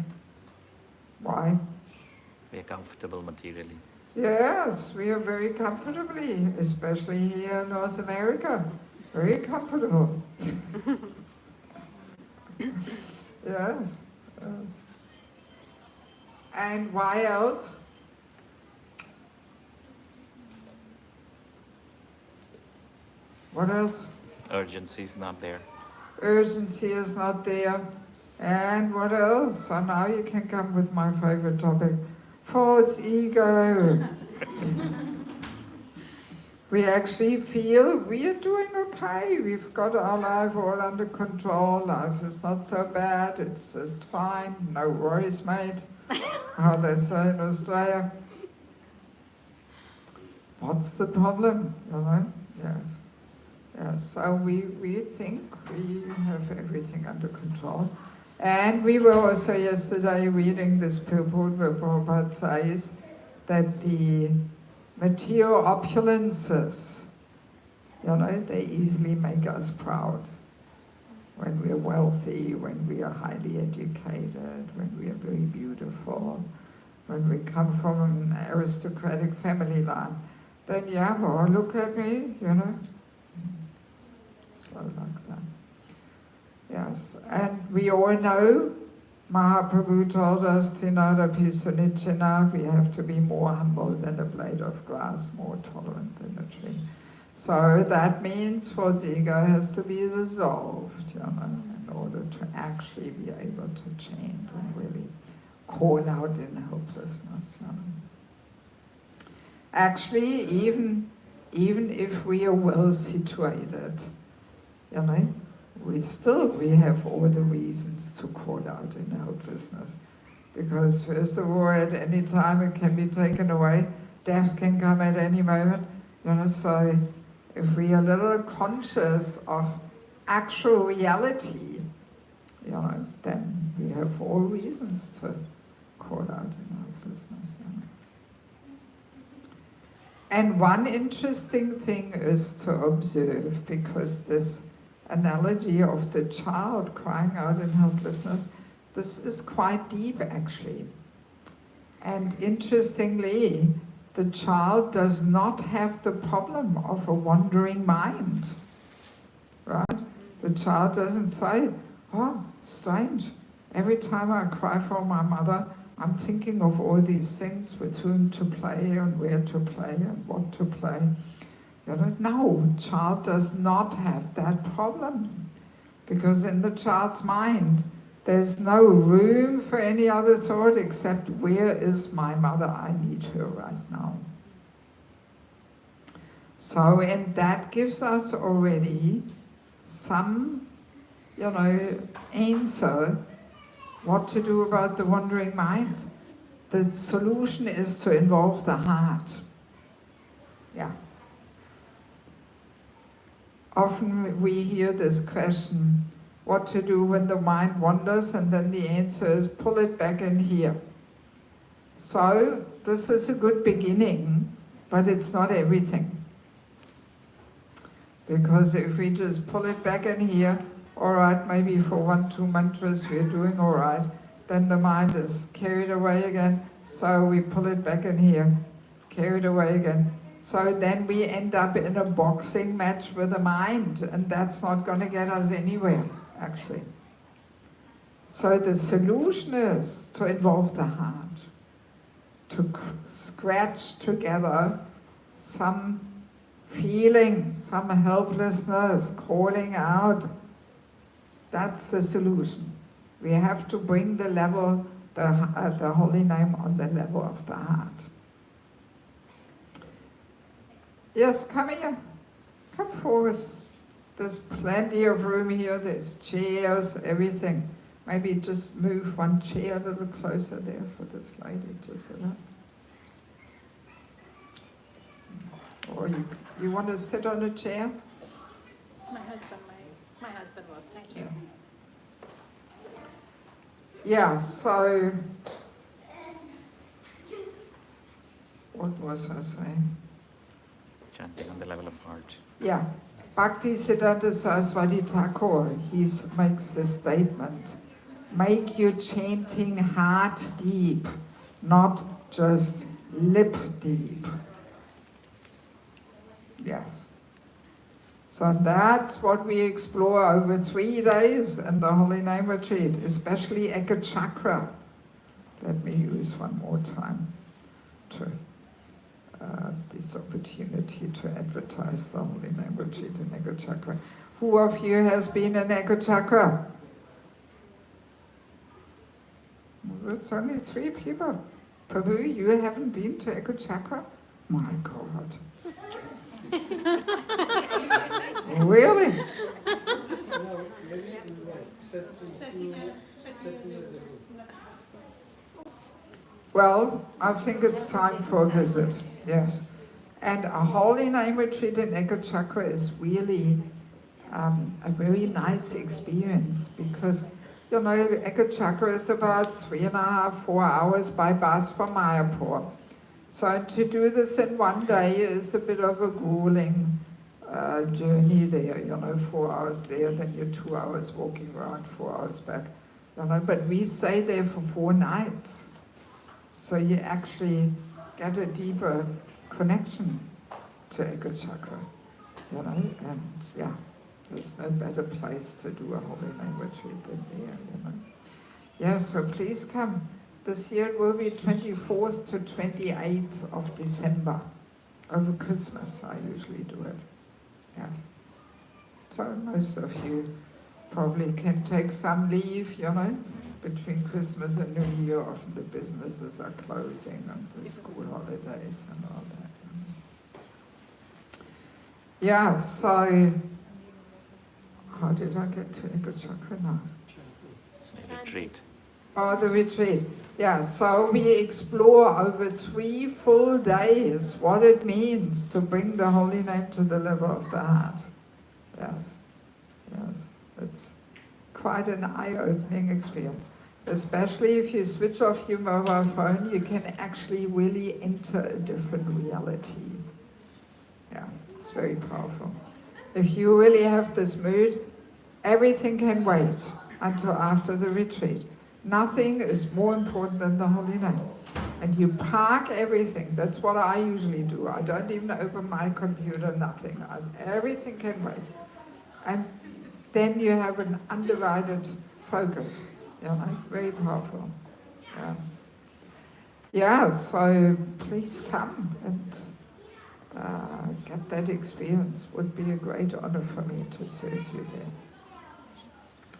Why? We're comfortable materially. Yes, we are very comfortably, especially here in North America. Very comfortable. Yes. And why else? What else? Urgency is not there. Urgency is not there. And what else? So now you can come with my favorite topic. False ego. We actually feel we are doing okay. We've got our life all under control. Life is not so bad. It's just fine. No worries, mate. How they say in Australia. What's the problem? You know? Yes. Yes. So we think we have everything under control. And we were also yesterday reading this purport where Prabhupada says that the material opulences, you know, they easily make us proud. When we are wealthy, when we are highly educated, when we are very beautiful, when we come from an aristocratic family line, then yeah, oh, look at me, you know. So like that. Yes, and we all know, Mahaprabhu told us, Tinada Pisunichina, we have to be more humble than a blade of grass, more tolerant than a tree. So that means false ego has to be dissolved, you know, in order to actually be able to chant and really call out in helplessness. You know. Actually, even if we are well situated, you know, we have all the reasons to call out in helplessness. Because first of all, at any time it can be taken away. Death can come at any moment. You know, so if we are a little conscious of actual reality, you know, then we have all reasons to call out in helplessness. You know. And one interesting thing is to observe, because this analogy of the child crying out in helplessness, this is quite deep actually. And interestingly, the child does not have the problem of a wandering mind, right? The child doesn't say, oh, strange, every time I cry for my mother, I'm thinking of all these things with whom to play and where to play and what to play. You know, no, child does not have that problem, because in the child's mind there's no room for any other thought except, where is my mother? I need her right now. So, and that gives us already some, you know, answer What to do about the wandering mind? The solution is to involve the heart. Yeah. Often we hear this question, what to do when the mind wanders, and then the answer is pull it back in here. So this is a good beginning, but it's not everything. Because if we just pull it back in here, all right, maybe for 1-2 mantras we're doing all right, then the mind is carried away again, so we pull it back in here, carried away again. So then we end up in a boxing match with the mind, and that's not going to get us anywhere, actually. So the solution is to involve the heart, to scratch together some feeling, some helplessness, calling out. That's the solution. We have to bring the level, the holy name on the level of the heart. Yes, come here. Come forward. There's plenty of room here. There's chairs, everything. Maybe just move one chair a little closer there for this lady to sit up. Or you want to sit on a chair? My husband will. Thank you. Yeah, so what was I saying? Chanting on the level of heart. Yeah, Bhaktisiddhanta Saraswati Thakur, he makes this statement, make your chanting heart deep, not just lip deep. Yes. So that's what we explore over 3 days in the Holy Name Retreat, especially Eka Chakra. Let me use one more time to this opportunity to advertise the Holy Name Retreat in Eka Chakra. Who of you has been in Eka Chakra? It's only 3 people. Prabhu, you haven't been to Eka Chakra? My God. Really? Well, I think it's time for a visit, yes. And a Holy Name Retreat in Eka Chakra is really a very nice experience because, you know, Eka Chakra is about 3.5-4 hours by bus from Mayapur. So to do this in 1 day is a bit of a grueling journey there, you know, 4 hours there, then you're 2 hours walking around, 4 hours back, you know, but we stay there for 4 nights. So you actually get a deeper connection to Eka Chakra, you know, and yeah, there's no better place to do a Holy Name Retreat than there, you know. Yeah, so please come. This year it will be 24th to 28th of December. Over Christmas I usually do it. Yes. So most of you probably can take some leave, you know. Between Christmas and New Year, often the businesses are closing and the school holidays and all that. Yeah, so how did I get to Eka Chakra now? Retreat. Oh, the retreat. Yeah, so we explore over 3 full days what it means to bring the holy name to the level of the heart. Yes, yes, it's quite an eye-opening experience. Especially if you switch off your mobile phone, you can actually really enter a different reality. Yeah, it's very powerful. If you really have this mood, everything can wait until after the retreat. Nothing is more important than the holy name. And you park everything. That's what I usually do. I don't even open my computer, nothing. Everything can wait. And then you have an undivided focus. You know, very powerful. Yeah, so please come and get that experience. Would be a great honor for me to serve you there.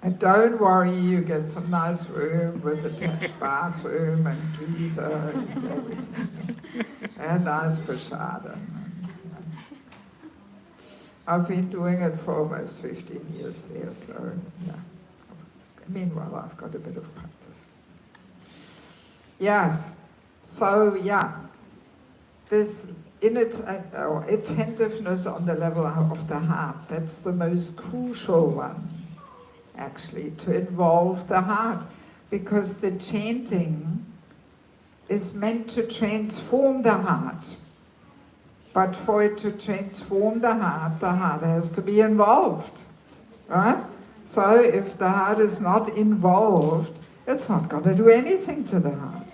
And don't worry, you get some nice room with attached bathroom and geyser and everything. And nice prasadam. I've been doing it for almost 15 years there, so yeah. Meanwhile, I've got a bit of practice. Yes. So yeah, this attentiveness on the level of the heart, that's the most crucial one, actually, to involve the heart, because the chanting is meant to transform the heart. But for it to transform the heart has to be involved, right? So if the heart is not involved, it's not going to do anything to the heart.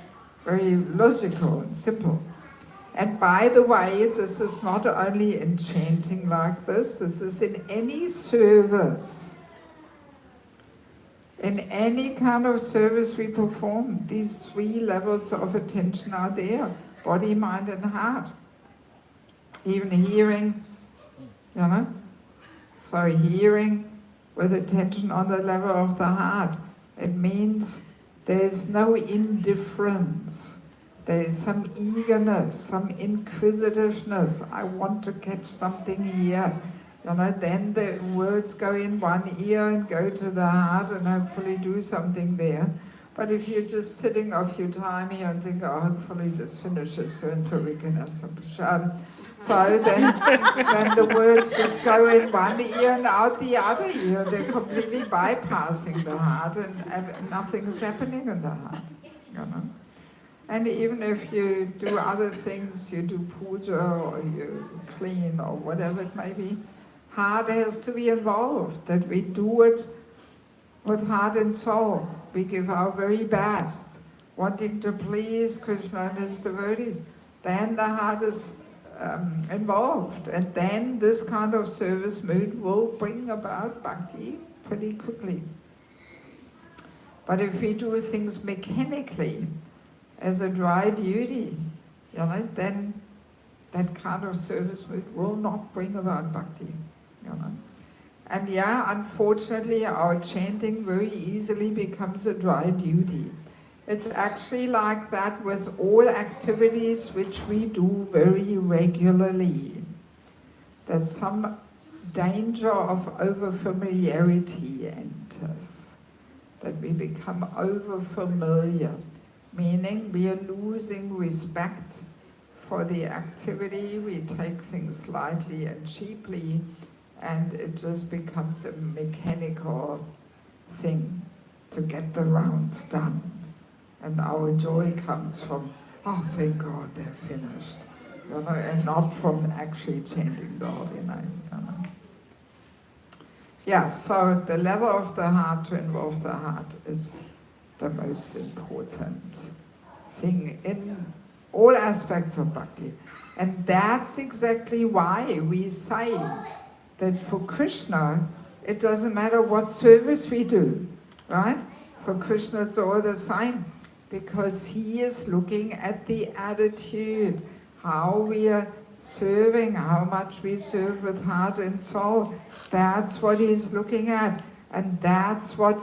Very logical and simple. And by the way, this is not only in chanting like this is in any service. In any kind of service we perform, these three levels of attention are there: body, mind, and heart. Even hearing, you know? So hearing with attention on the level of the heart, it means there's no indifference. There's some eagerness, some inquisitiveness. I want to catch something here. You know, then the words go in one ear and go to the heart and hopefully do something there. But if you're just sitting off your time here and think, oh, hopefully this finishes soon so we can have some prashad. So then the words just go in one ear and out the other ear. They're completely bypassing the heart and nothing is happening in the heart, you know. And even if you do other things, you do puja or you clean or whatever it may be, heart has to be involved, that we do it with heart and soul. We give our very best, wanting to please Krishna and his devotees. Then the heart is involved, and then this kind of service mood will bring about bhakti pretty quickly. But if we do things mechanically, as a dry duty, you know, then that kind of service mood will not bring about bhakti, you know. And yeah, unfortunately, our chanting very easily becomes a dry duty. It's actually like that with all activities which we do very regularly, that some danger of over-familiarity enters, that we become over-familiar, meaning we are losing respect for the activity, we take things lightly and cheaply, and it just becomes a mechanical thing to get the rounds done. And our joy comes from, oh, thank God they're finished, you know, and not from actually chanting the holy name, you know. Yeah, so the level of the heart, to involve the heart, is the most important thing in all aspects of bhakti. And that's exactly why we say that for Krishna, it doesn't matter what service we do, right? For Krishna, it's all the same, because he is looking at the attitude, how we are serving, how much we serve with heart and soul. That's what he's looking at, and that's what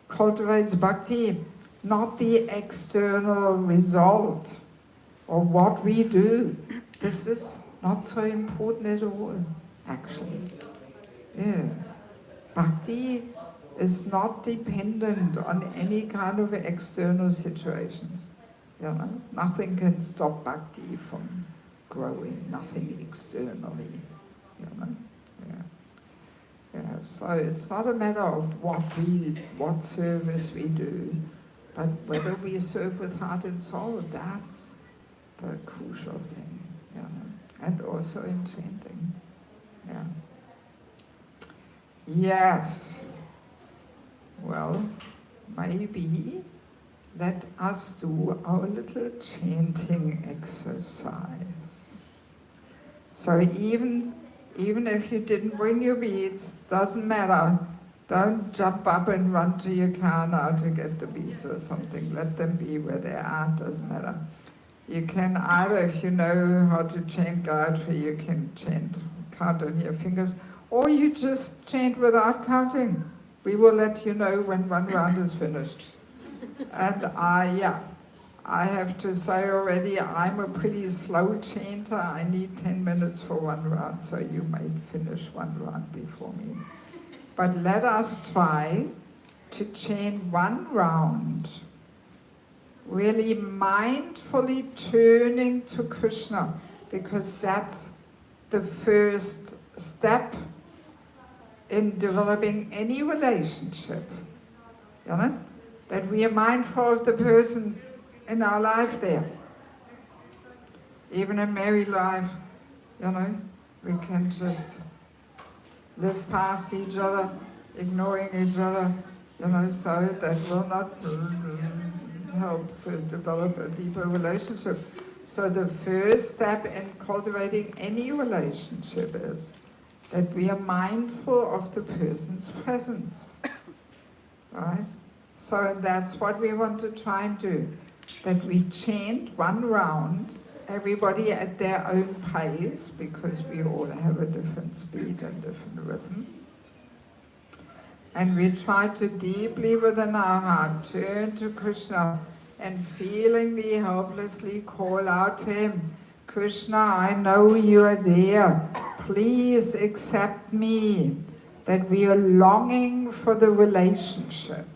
cultivates bhakti, not the external result or what we do. This is not so important at all, actually. Yes. Bhakti is not dependent on any kind of external situations. You know, nothing can stop bhakti from growing, nothing externally. You know, yeah. Yeah. So it's not a matter of what service we do, but whether we serve with heart and soul. That's the crucial thing. You know, and also in chanting. Yeah. Yes. Well, maybe let us do our little chanting exercise. So even if you didn't bring your beads, doesn't matter. Don't jump up and run to your car now to get the beads or something. Let them be where they are, doesn't matter. You can either, if you know how to chant Gayatri, you can count on your fingers, or you just chant without counting. We will let you know when one round is finished. And I have to say already, I'm a pretty slow chanter. I need 10 minutes for one round, so you might finish one round before me. But let us try to chant one round really mindfully turning to Krishna, because that's the first step in developing any relationship. You know? That we are mindful of the person in our life there. Even in married life, you know, we can just live past each other, ignoring each other, you know, so that will not help to develop a deeper relationship. So the first step in cultivating any relationship is that we are mindful of the person's presence, right? So that's what we want to try and do, that we chant one round, everybody at their own pace, because we all have a different speed and different rhythm. And we try to deeply within our heart turn to Krishna and feelingly, helplessly call out to him, Krishna, I know you are there. Please accept me. That we are longing for the relationship.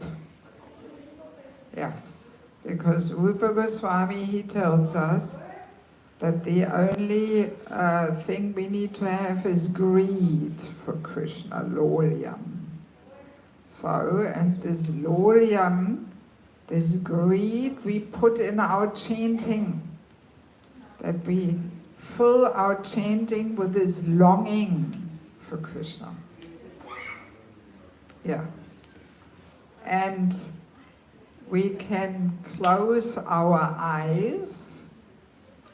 Yes, because Rupa Goswami, he tells us that the only thing we need to have is greed for Krishna, lolyam. So, and this lolyam, this greed we put in our chanting, that we fill our chanting with this longing for Krishna. Yeah. And we can close our eyes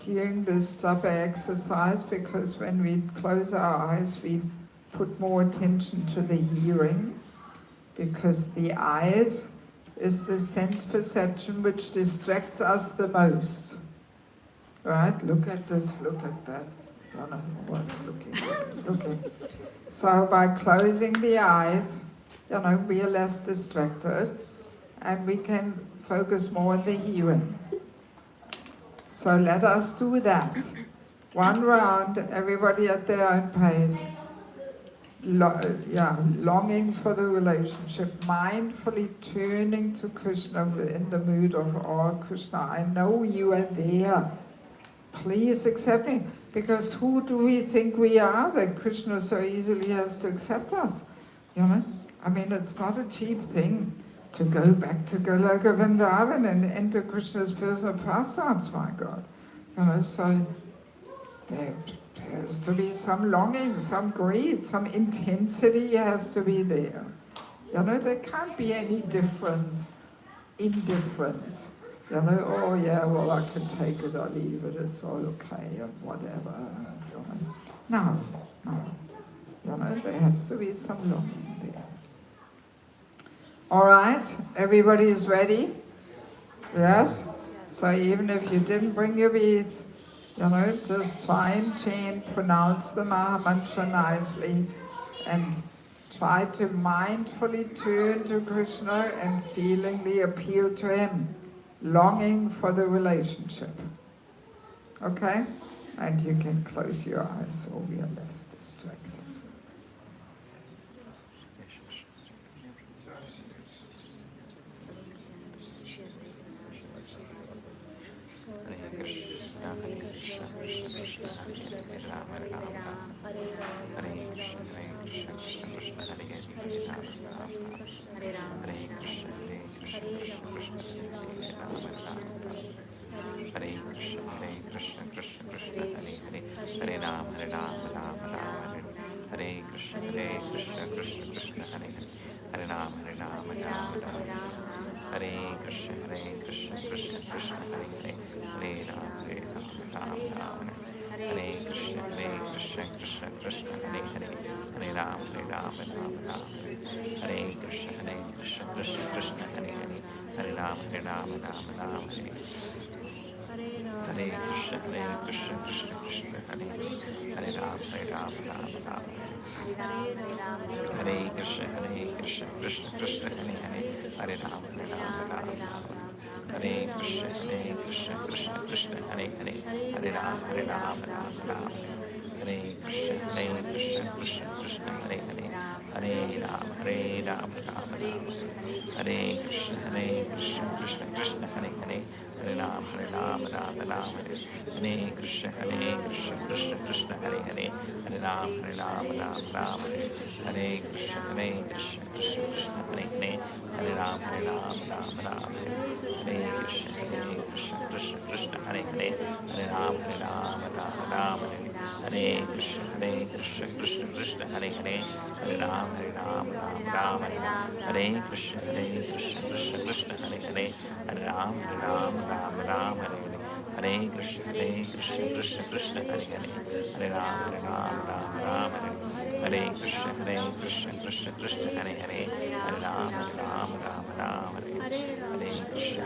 during this japa exercise, because when we close our eyes, we put more attention to the hearing, because the eyes is the sense perception which distracts us the most. Right? Look at this, look at that. I don't know what's looking. So by closing the eyes, you know, we are less distracted and we can focus more on the hearing. So let us do that. One round, everybody at their own pace. Longing for the relationship, mindfully turning to Krishna in the mood of, oh Krishna, I know you are there. Please accept me. Because who do we think we are that Krishna so easily has to accept us? You know? I mean, it's not a cheap thing to go back to Goloka Vrindavan and enter Krishna's personal pastimes, my God. You know, so there has to be some longing, some greed, some intensity has to be there. You know, there can't be any indifference. You know, oh yeah, well I can take it or leave it, it's all okay, or whatever. And, you know, no. You know, there has to be some longing there. All right, everybody is ready? Yes? So even if you didn't bring your beads, you know, just try and chant, pronounce the Maha Mantra nicely, and try to mindfully turn to Krishna and feelingly appeal to him, longing for the relationship. Okay? And you can close your eyes so we are less distracted. Hare Ram, Ram Ram, Hare Krishna, Krishna Krishna, Hare Hare, Hare Ram, Ram Ram, Hare Krishna, Krishna Krishna, Hare Hare, Hare Ram, Ram Ram, Hare Krishna, Krishna Krishna, Hare Hare, Hare Ram, Ram Ram, Hare Krishna, Krishna Krishna, Hare Hare, Hare Ram, Ram Hare Krishna, Krishna Krishna, Hare Hare, Hare Ram, Ram Hare Krishna, Krishna Krishna, Hare Hare, Hare Ram, Ram Hare Krishna, Krishna Krishna, Hare Hare, Hare Ram, Ram Hare Krishna,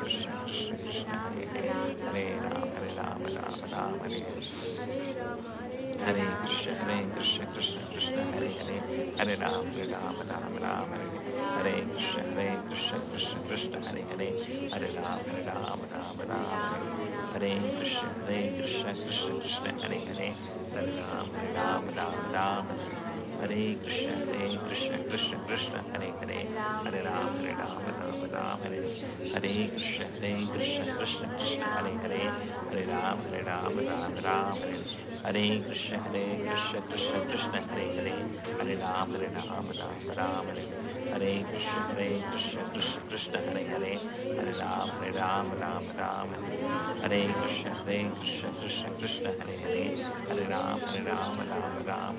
Krishna Krishna, Hare Hare, Hare Ram, Ram Hare Hare Krishna, Krishna Krishna, Hare Hare, Hare Ram, Ram Hare Krishna, Krishna Krishna, Hare Hare, Hare Ram, Ram Hare Krishna, Krishna Krishna, Hare Hare, Hare Ram, Ram Hare Krishna, Krishna Krishna, Hare Hare, Hare Ram, Ram Hare Hare Krishna, Krishna Krishna, Hare Hare, Hare Ram, Ram Hare Hare Krishna, Krishna Krishna, Hare Hare, Hare Ram, Ram Hare Hare Krishna, Krishna Krishna, Hare Hare, Hare Ram, Ram Hare Krishna, Krishna Krishna, Hare Hare, Hare Ram, Ram Hare Hare Krishna, Krishna Krishna, Hare Hare, Hare Ram, Ram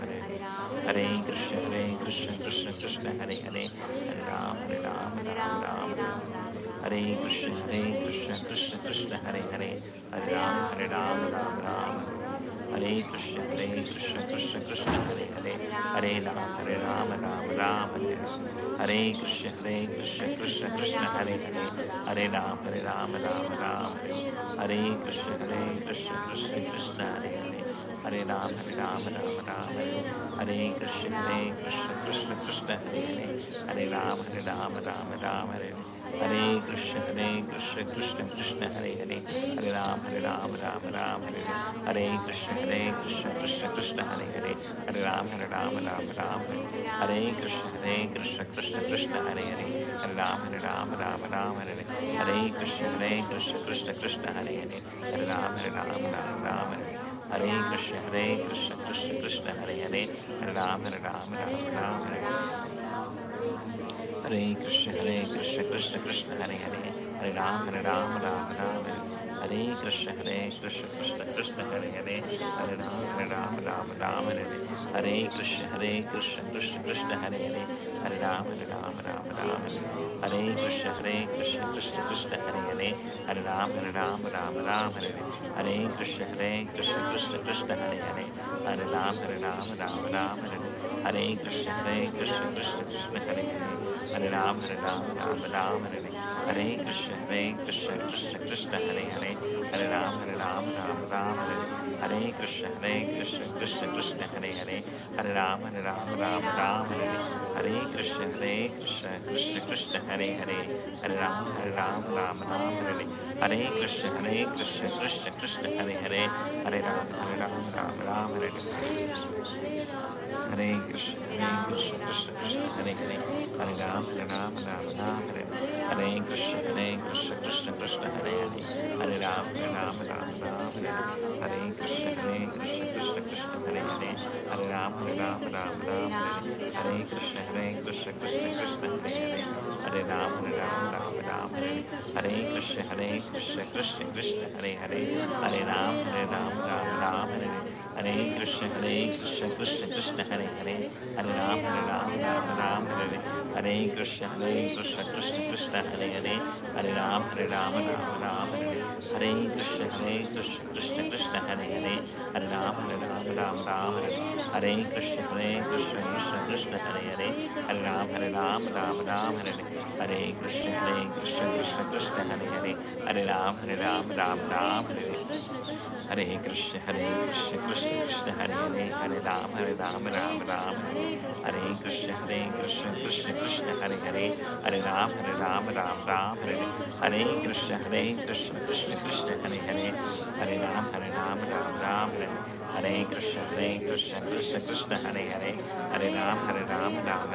Hare Krishna, Krishna Krishna, Hare Hare, Hare Ram, Ram Hare Krishna, Krishna Krishna, Hare Hare, Hare Ram, Ram Hare Krishna, Krishna Krishna, Hare Hare, Hare Ram, Ram Hare Krishna, Krishna Krishna, Hare Hare, Hare Ram, Ram Hare Krishna, Krishna Krishna, Hare Hare, Hare Ram, Ram Hare Hare Krishna, Krishna Krishna, Hare Hare, Hare Ram, Ram Hare Hare Krishna, Krishna Krishna, Hare Hare, Hare Ram, Ram Hare Krishna, Krishna Krishna, Hare Hare, Hare Ram, Ram Hare Hare Krishna, Krishna Krishna, Hare Hare, Hare Ram, Ram Hare Krishna, Krishna Krishna, Hare Hare, Hare Ram, Ram Hare Hare Krishna, Krishna Krishna, Hare Hare, Hare Ram, Ram Hare Krishna, Krishna Krishna, Hare Hare, Hare Ram, Ram Hare Hare Krishna, Krishna Krishna, Hare Hare, Hare Ram, Ram Hare Krishna, Krishna Krishna, Hare Hare, Hare Ram, Ram Hare Hare Krishna, Krishna Krishna, Hare Hare, Hare Ram, Ram Hare Hare Krishna, Krishna Krishna, Hare Hare, Hare Ram, Ram Hare Hare Krishna, Krishna Krishna, Hare Hare, Hare Ram, Ram Hare Hare Krishna, Krishna Krishna, Hare Hare, Hare Ram, Ram Hare Hare Krishna, Krishna Krishna, Hare Hare, Hare Ram, Ram Hare Hare Krishna, Krishna Krishna, Hare Hare, Hare Ram, Ram Hare Hare Krishna, Krishna Krishna, Hare Hare, Hare Ram, Ram Hare Hare Krishna, Krishna Krishna, Hare Hare, Hare Ram, Ram Hare Hare Krishna, Krishna Krishna, Hare Hare, Hare Ram, Ram Hare Krishna, Krishna Krishna, Hare Hare, Hare Ram, Ram Hare Krishna, Krishna Krishna, Hare Hare, Hare Ram, Ram Hare Hare Krishna, Krishna Krishna, Hare Hare, Hare Ram, Ram Hare Hare Krishna, Krishna Krishna, Hare Hare, Hare Ram, Ram Hare Hare Krishna, Krishna Krishna, Hare Hare, Hare Ram, Ram Hare Hare Krishna, Krishna Krishna, Hare Hare, Hare Ram, Ram Hare Hare Krishna, Krishna Krishna, Hare Hare, Hare Ram, Ram Hare Hare Krishna, Krishna Krishna, Hare Hare, Hare Ram, Ram Hare Krishna, Krishna Krishna, Hare Hare, Hare Ram, Ram Hare Hare Krishna, Krishna Krishna, Hare Hare, Hare Ram, Ram Hare Hare Krishna, Krishna Krishna, Hare Hare, Hare Ram,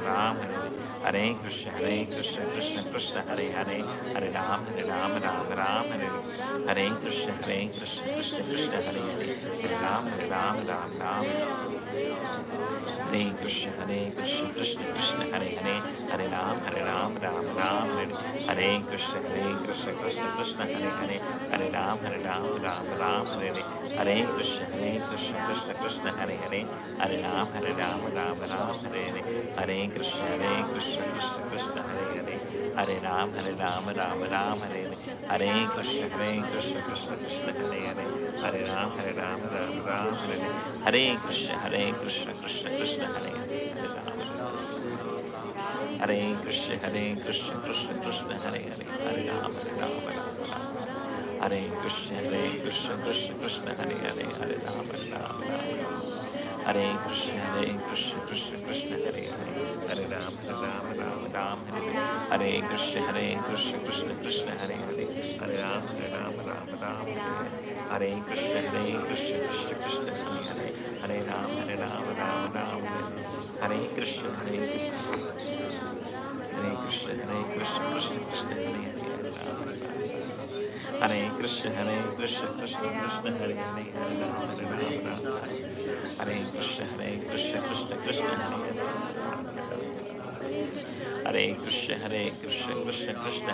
Ram Hare Hare Krishna, Krishna Krishna, Hare Hare, Hare Ram, Ram Ram, Hare Krishna, Krishna Krishna, Hare Hare, Hare Ram, Ram Ram. Hare Krishna, Krishna Krishna, Hare Hare, Hare Ram, Ram Ram, Hare Krishna, Krishna Krishna, Hare Hare, Hare Ram, Ram Ram, Hare Krishna, Krishna Krishna, Hare Hare, Hare Ram, Ram Ram, Hare Krishna, Krishna Krishna, Hare Hare, Hare Ram, Ram Ram, Hare Krishna, Krishna Krishna, Hare Hare, Hare Ram, Ram Ram, Hare Krishna, Krishna Krishna, Hare Hare, Hare Krishna, Krishna Krishna, Hare Hare, Hare Ram, Ram Ram, Hare Krishna, Krishna Krishna, Hare Hare, Hare Ram, Ram Ram, Hare Krishna, Krishna Krishna, Hare Hare, Hare Ram, Ram Ram, Hare Krishna, Krishna Krishna, Hare Hare, Hare Ram, Ram Ram, Hare Krishna, Krishna Krishna, Hare Hare, Hare Ram, Ram Ram, Hare Krishna, Krishna Krishna, Krishna Hare Hare, Hare Krishna, Krishna Krishna, Hare Hare, Hare Ram, Ram Hare Krishna, Krishna Krishna, Hare Hare, Hare Krishna, Krishna Krishna,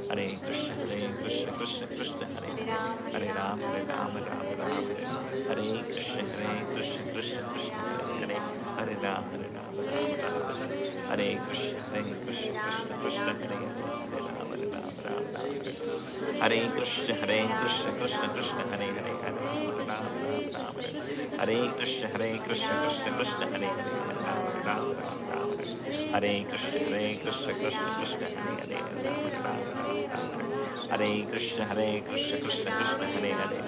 Hare Hare, Hare Krishna, Krishna Krishna, Hare Hare, Hare Ram, Ram Hare Krishna, Krishna Krishna, Hare Hare, Hare Ram, Hare Krishna, Krishna Krishna, Hare Hare, Hare Krishna, Krishna Krishna, Hare Hare, Hare Ram, Hare Krishna, Krishna Krishna, Hare Hare, Hare Krishna, Krishna Krishna, Hare Hare, Hare Krishna, Krishna Krishna, Hare Hare, Hare Krishna, Krishna Krishna, Hare Hare,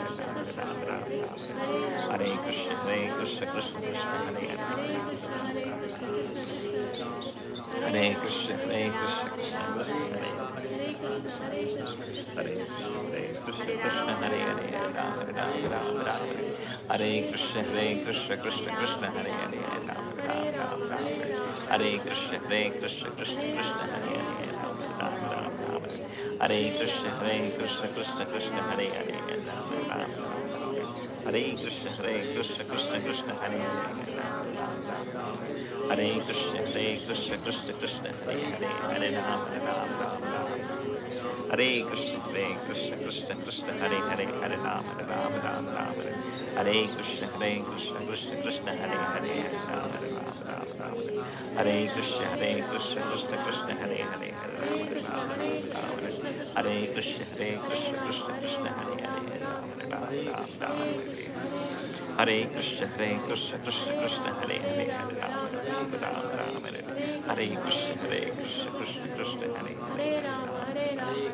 Hare Krishna, Krishna Krishna, Hare Krishna, Hare Hare, Ram Ram, Hare Krishna, Krishna Krishna, Hare Hare, Ram Ram, Hare Krishna, Krishna Krishna, Hare Hare, Ram Ram, Hare Krishna, Krishna Krishna, Hare Hare, Ram Ram, Hare Krishna, Krishna Hare Hare, Hare Krishna, Krishna Krishna, Hare Hare, Hare Ram, Ram Ram, Hare Krishna, Krishna Krishna, Hare Hare, Hare Ram, Ram Ram, Hare Krishna, Krishna Krishna, Hare Hare, Hare Ram, Ram Ram, Hare Krishna, Krishna Krishna, Hare Hare, Hare Ram, Ram Ram, Hare Krishna, Krishna Krishna, Hare Hare, Hare Ram, Ram Ram, Hare Krishna, Krishna Krishna, Hare Hare, Hare Ram, Ram Ram, Hare Krishna, Krishna Krishna, Hare Hare, Hare Krishna, Krishna Krishna, Hare Hare, Hare Krishna, Krishna Krishna, Hare Hare, Hare Ram, Ram Ram, Hare Krishna, Krishna Krishna, Hare Hare, Hare Ram, Ram Ram, Hare Krishna, Krishna Krishna, Hare Hare, Hare Ram,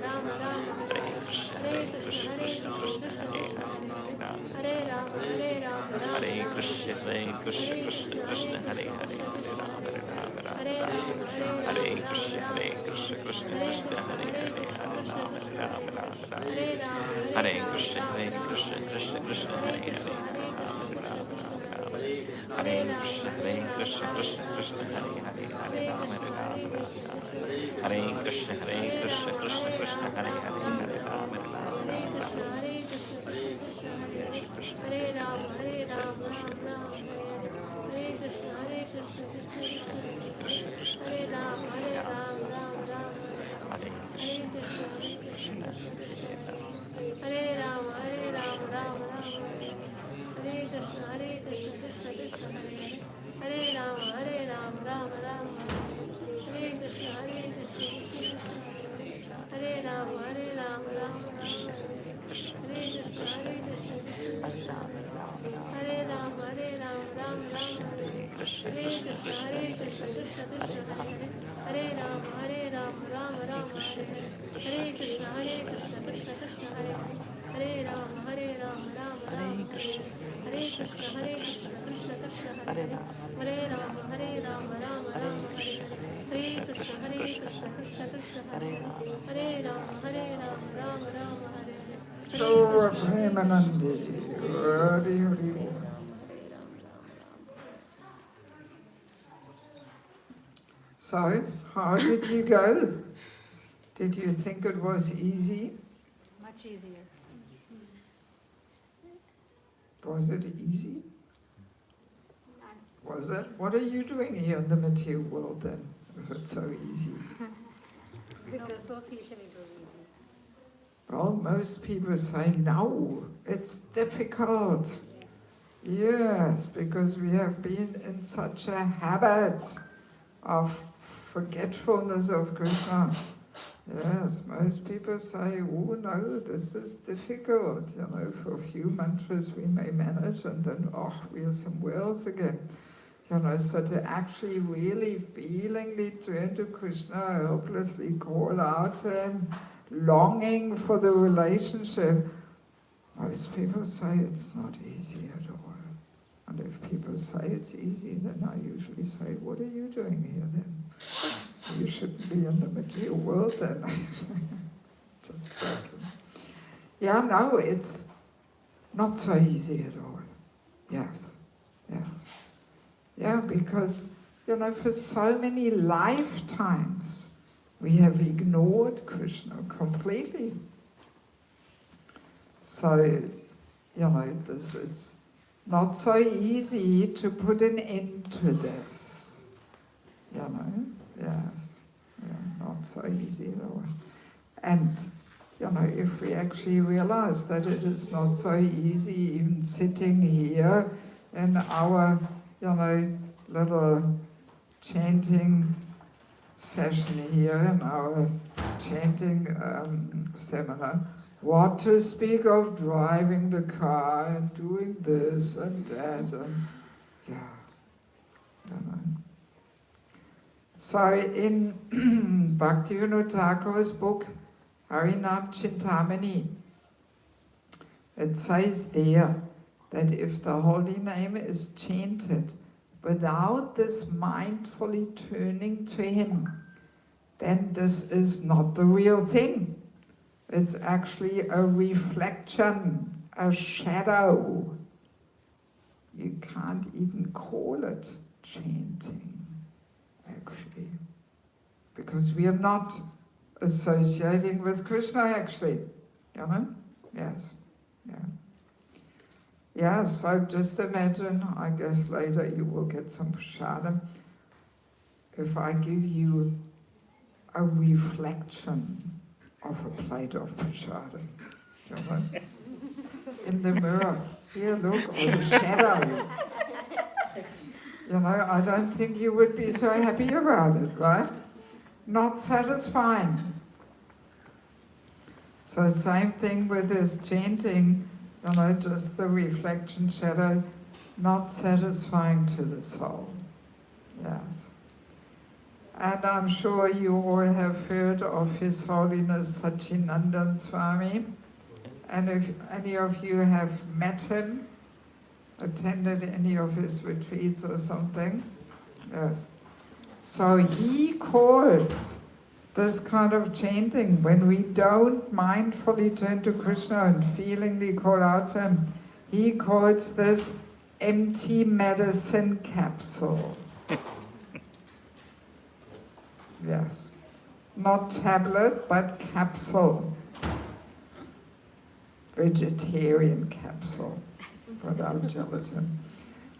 Ram Ram, Hare Krishna, Krishna Krishna, Hare Hare, Hare Ram, Ram Ram, Hare Krishna, Krishna Krishna, Hare Hare, Hare Ram, Ram Ram, Hare Krishna, Hare Ram, Hare Krishna, Krishna Krishna, Hare Ram, Ram Ram, Hare Krishna, Krishna Hare Ram, Ram Ram, Hare Krishna, Krishna Krishna, Hare Ram, Ram Ram, Hare Krishna, Hare Ram, Ram Krishna, Krishna Krishna, Hare Ram, Hare Ram, Ram Krishna, Krishna Krishna Krishna, Hare Krishna Ram, Ram Ram, Hare Krishna, Krishna Krishna, Hare Ram, Ram Ram, Krishna, Hare Krishna Krishna, Krishna, Krishna Krishna, Hare Ram, Hare Ram, Ram Ram, Hare Krishna, Hare Krishna Krishna, Krishna, Krishna Krishna, Hare Ram, Hare Ram, Ram Ram, Hare Sarva Premanandi, Hari Hari. So, how did you go? Did you think it was easy? Much easier. Was it easy? Was it? What are you doing here in the material world then, if it's so easy? With the association it was easy. Well, most people say, no, it's difficult. Yes, because we have been in such a habit of forgetfulness of Krishna. Yes, most people say, oh no, this is difficult. You know, for a few mantras we may manage and then, oh, we are somewhere else again. You know, so to actually really feelingly turn to Krishna, helplessly call out to Him, longing for the relationship, most people say it's not easy at all. And if people say it's easy, then I usually say, what are you doing here then? You shouldn't be in the material world then. Just joking. Yeah, no, it's not so easy at all. Yes, yes. Yeah, because, you know, for so many lifetimes, we have ignored Krishna completely. So, you know, this is not so easy to put an end to this. You know, yes, yeah, not so easy at all. And, you know, if we actually realize that it is not so easy even sitting here in our, you know, little chanting session here, in our chanting seminar, what to speak of driving the car and doing this and that, and yeah, you know. So in Bhaktivinoda Thakur's book, Harinam Chintamani, it says there that if the holy name is chanted without this mindfully turning to Him, then this is not the real thing. It's actually a reflection, a shadow. You can't even call it chanting, actually, because we are not associating with Krishna, actually. You know? Yes. Yeah. Yeah, so just imagine, I guess later you will get some prasadam. If I give you a reflection of a plate of prasadam, you know, in the mirror, here look, or the shadow. You know, I don't think you would be so happy about it, right? Not satisfying. So same thing with this chanting, you know, just the reflection shadow, not satisfying to the soul. Yes. And I'm sure you all have heard of His Holiness Sachinandan Swami. And if any of you have met him, attended any of his retreats or something, yes. So he calls this kind of chanting, when we don't mindfully turn to Krishna and feelingly call out to Him, he calls this empty medicine capsule. Yes. Not tablet, but capsule. Vegetarian capsule without gelatin.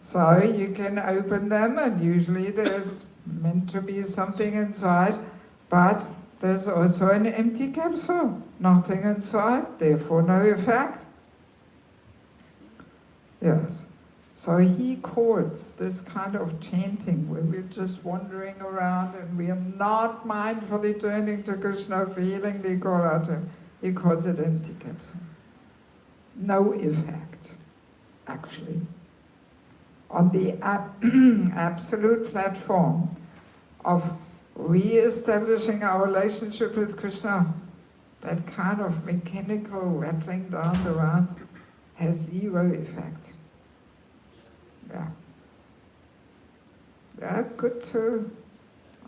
So you can open them, and usually there's meant to be something inside, but there's also an empty capsule. Nothing inside, therefore no effect. Yes. So he calls this kind of chanting where we're just wandering around and we are not mindfully turning to Krishna, feelingly call out to Him. He calls it empty capsule. No effect, actually. On the absolute platform of re-establishing our relationship with Krishna, that kind of mechanical rattling down the rounds has zero effect. Yeah. Yeah, good to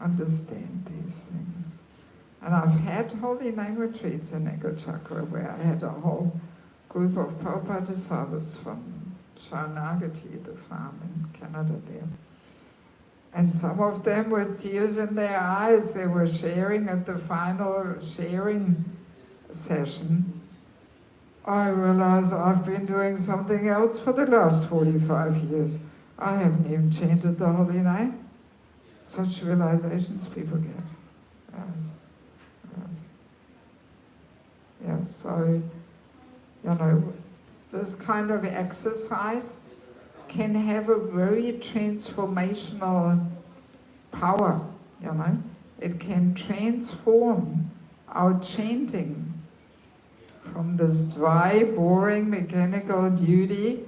understand these things. And I've had holy name retreats in Ekachakra where I had a whole group of Prabhupada disciples from Sharanagati, the farm in Canada there. And some of them with tears in their eyes, they were sharing at the final sharing session. I realize I've been doing something else for the last 45 years. I haven't even chanted the holy name. Such realizations people get. Yes, so, this kind of exercise can have a very transformational power, It can transform our chanting from this dry, boring, mechanical duty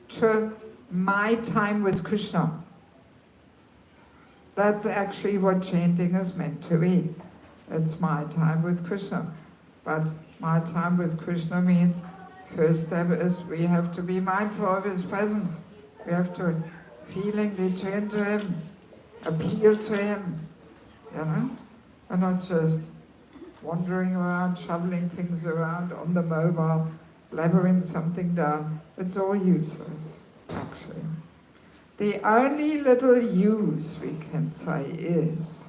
to my time with Krishna. That's actually what chanting is meant to be. It's my time with Krishna. But my time with Krishna means, first step is we have to be mindful of his presence. We have to feelingly turn to him, appeal to him, and not just wandering around, shoveling things around on the mobile, blabbering something down. It's all useless, actually. The only little use we can say is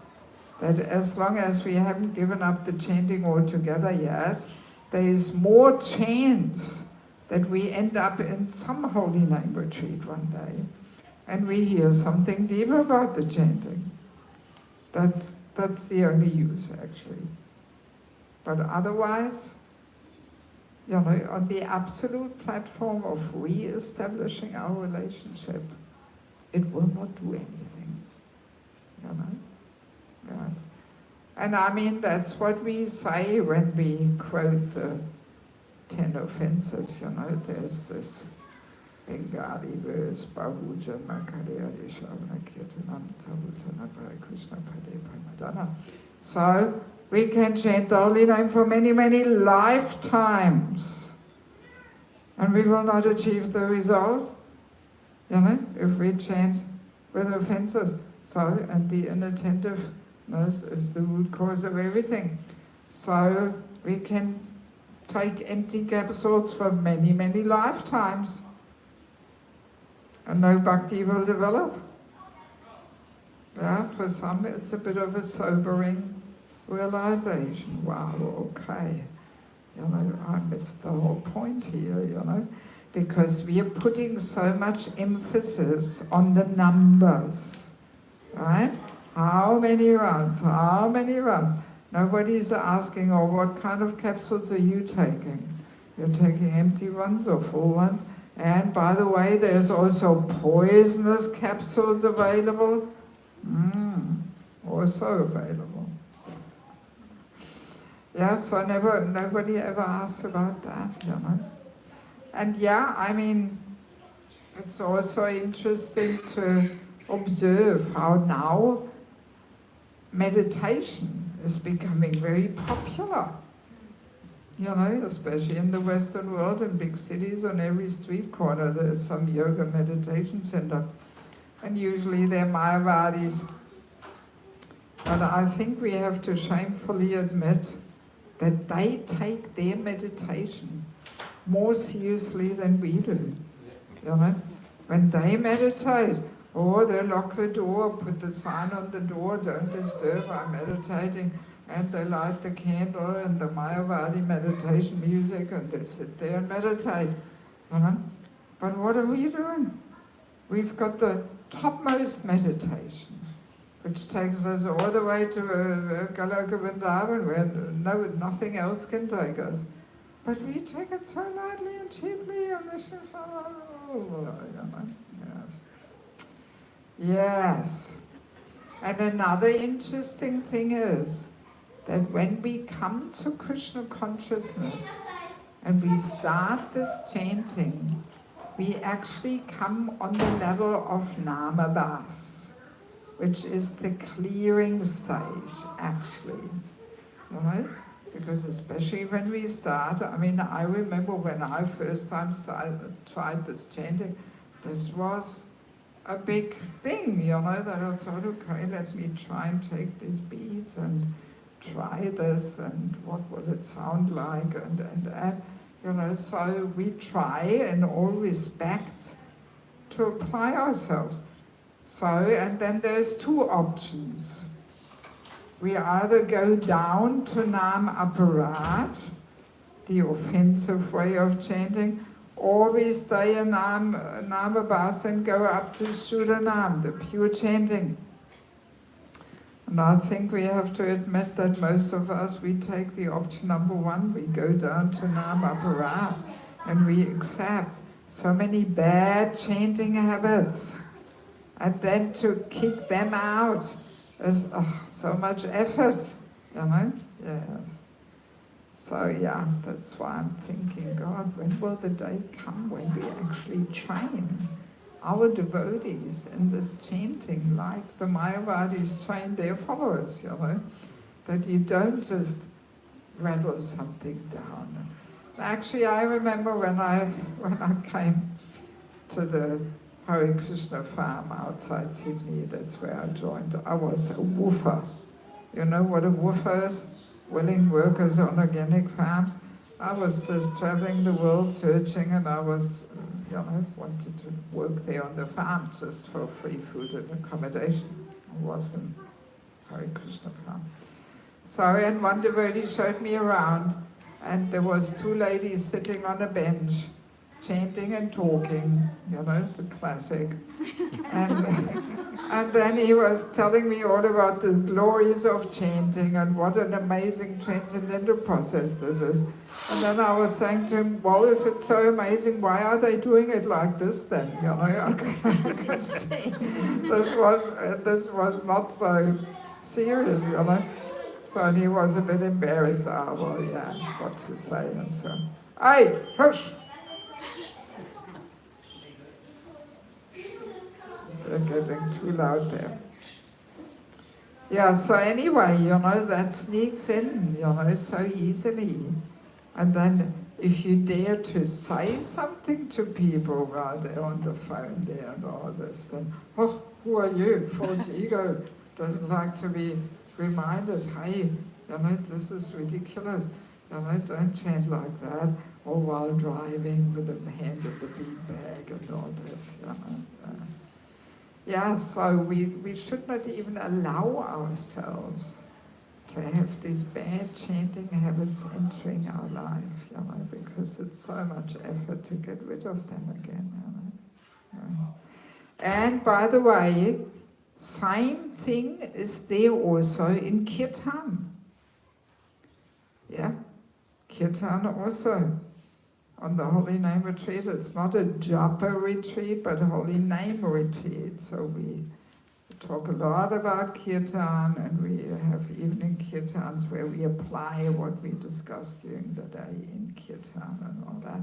that as long as we haven't given up the chanting altogether yet, there is more chance that we end up in some holy name retreat one day and we hear something deep about the chanting. That's the only use, actually. But otherwise, on the absolute platform of re-establishing our relationship, it will not do anything, Yes. And I mean, that's what we say when we quote the 10 offenses, there's this Bengali verse, Bahuja Makarya Rishavana Kirtanam Tabutana Pare Krishna Pade Pramadana. So, we can chant the holy name for many, many lifetimes. And we will not achieve the result, if we chant with offenses. So, and the inattentiveness is the root cause of everything. So, we can take empty capsules for many, many lifetimes. And no bhakti will develop. Yeah, for some it's a bit of a sobering realization. Wow, okay. I missed the whole point here, because we are putting so much emphasis on the numbers, right? How many rounds? How many rounds? Nobody's asking, what kind of capsules are you taking? You're taking empty ones or full ones? And by the way, there's also poisonous capsules available. Also available. Yeah, so nobody ever asks about that, And it's also interesting to observe how now meditation is becoming very popular. Especially in the Western world, in big cities, on every street corner there's some yoga meditation center. And usually they're Mayavadis. But I think we have to shamefully admit that they take their meditation more seriously than we do. When they meditate, they lock the door, put the sign on the door, don't disturb, I'm meditating. And they light the candle and the Mayavadi meditation music and they sit there and meditate. But what are we doing? We've got the topmost meditation, which takes us all the way to Galoka Vrindavan, where nothing else can take us. But we take it so lightly and cheaply. Yes. And another interesting thing is that when we come to Krishna consciousness and we start this chanting, we actually come on the level of Namabas, which is the clearing stage, actually. Because especially when we start, I remember when I first time tried this chanting, this was a big thing, that I thought, okay, let me try and take these beads and try this, and what will it sound like, and so we try in all respects to apply ourselves. So, and then there's two options. We either go down to Nam Aparat, the offensive way of chanting, or we stay in Nam Abhas and go up to Sudanam, the pure chanting. And I think we have to admit that most of us, we take the option number one, we go down to Nam Aparat, and we accept so many bad chanting habits. And then to kick them out is so much effort, you know? Yes. So yeah, that's why I'm thinking, God, when will the day come when we actually train our devotees in this chanting like the Mayavadis train their followers, you know? That you don't just rattle something down. Actually, I remember when I came to the Hare Krishna farm outside Sydney, that's where I joined. I was a woofer. You know what a woofer is? Willing workers on organic farms. I was just traveling the world searching, and I was, wanted to work there on the farm just for free food and accommodation. I was in Hare Krishna farm. So, and one devotee showed me around, and there was two ladies sitting on a bench, chanting and talking, the classic. And then he was telling me all about the glories of chanting and what an amazing transcendental process this is. And then I was saying to him, well, if it's so amazing, why are they doing it like this then? I could see this was not so serious, So and he was a bit embarrassed. Well, yeah, what to say and so. Hey, hush! They're getting too loud there. Yeah, so anyway, that sneaks in, so easily. And then if you dare to say something to people while they're on the phone there and all this, then, oh, who are you? False ego doesn't like to be reminded, hey, this is ridiculous. Don't chant like that. Or while driving with a hand in the bean bag and all this, Yeah, so we should not even allow ourselves to have these bad chanting habits entering our life, because it's so much effort to get rid of them again. Yes. And by the way, same thing is there also in Kirtan. Yeah, Kirtan also. On the Holy Name Retreat, it's not a japa retreat, but a Holy Name Retreat. So we talk a lot about Kirtan, and we have evening Kirtans where we apply what we discussed during the day in Kirtan and all that.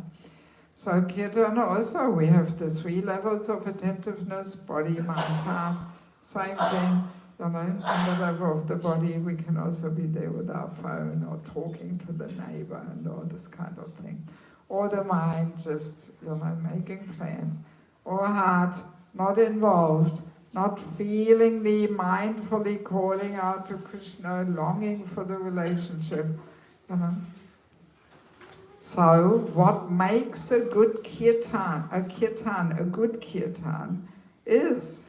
So Kirtan also, we have the 3 levels of attentiveness, body, mind, heart, same thing. On the level of the body, we can also be there with our phone or talking to the neighbor and all this kind of thing. Or the mind just, making plans. Or heart, not involved, not feelingly, mindfully calling out to Krishna, longing for the relationship. So, what makes a good kirtan, a good kirtan, is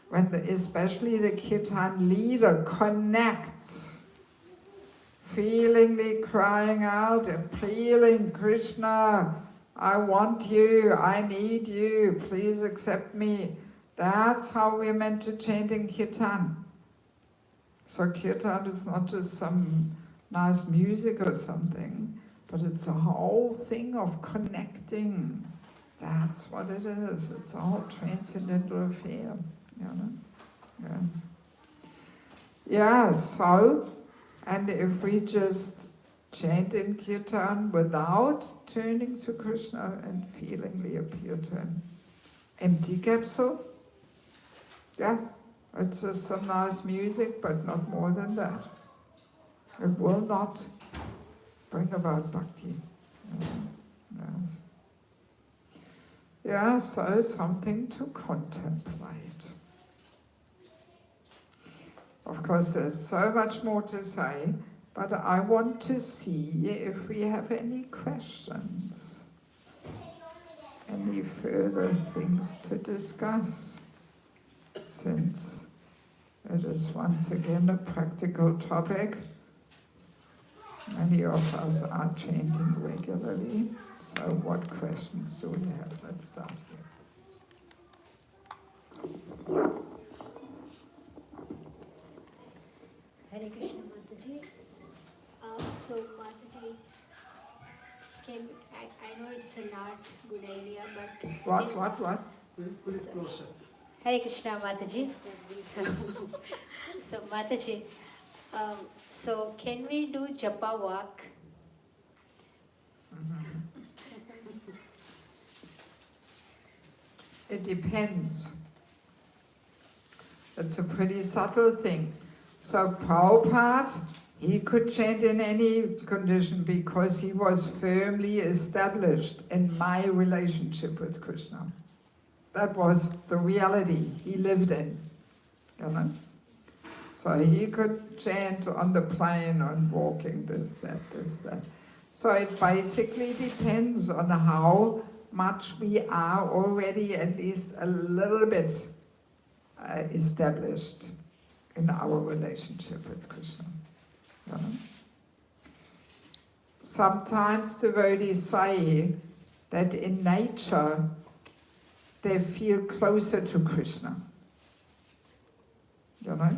when especially the kirtan leader connects, feelingly crying out, appealing, Krishna, I want you, I need you, please accept me. That's how we're meant to chant in Kirtan. So Kirtan is not just some nice music or something, but it's a whole thing of connecting. That's what it is. It's a whole transcendental affair, Yes. Yeah, so, and if we just chant in Kirtan without turning to Krishna and feelingly appeal to him. Empty capsule, yeah, it's just some nice music, but not more than that. It will not bring about bhakti. Yes. Yeah, so something to contemplate. Of course, there's so much more to say, but I want to see if we have any questions, any further things to discuss. since it is once again a practical topic. Many of us are chanting regularly, so what questions do we have? Let's start here. Hare Krishna, Mataji. So, Mataji, I know it's a not good idea, but still... What? Put it closer. Hare Krishna, Mataji. So Mataji, so can we do japa walk? It depends. It's a pretty subtle thing. So Prabhupada, he could chant in any condition because he was firmly established in my relationship with Krishna. That was the reality he lived in, you know. So he could chant on the plane, on walking, this, that. So it basically depends on how much we are already at least a little bit established in our relationship with Krishna. You know? Sometimes devotees say that in nature they feel closer to Krishna. You know?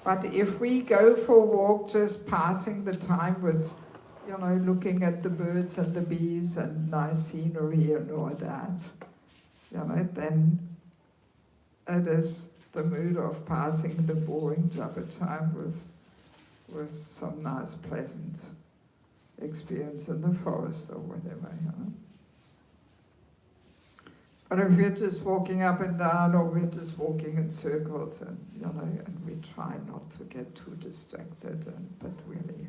But if we go for a walk just passing the time with, you know, looking at the birds and the bees and nice scenery and all that, you know, then it is the mood of passing the boring japa time with some nice pleasant experience in the forest or whatever, you know. But if we're just walking up and down, or we're just walking in circles, and you know, and we try not to get too distracted, but really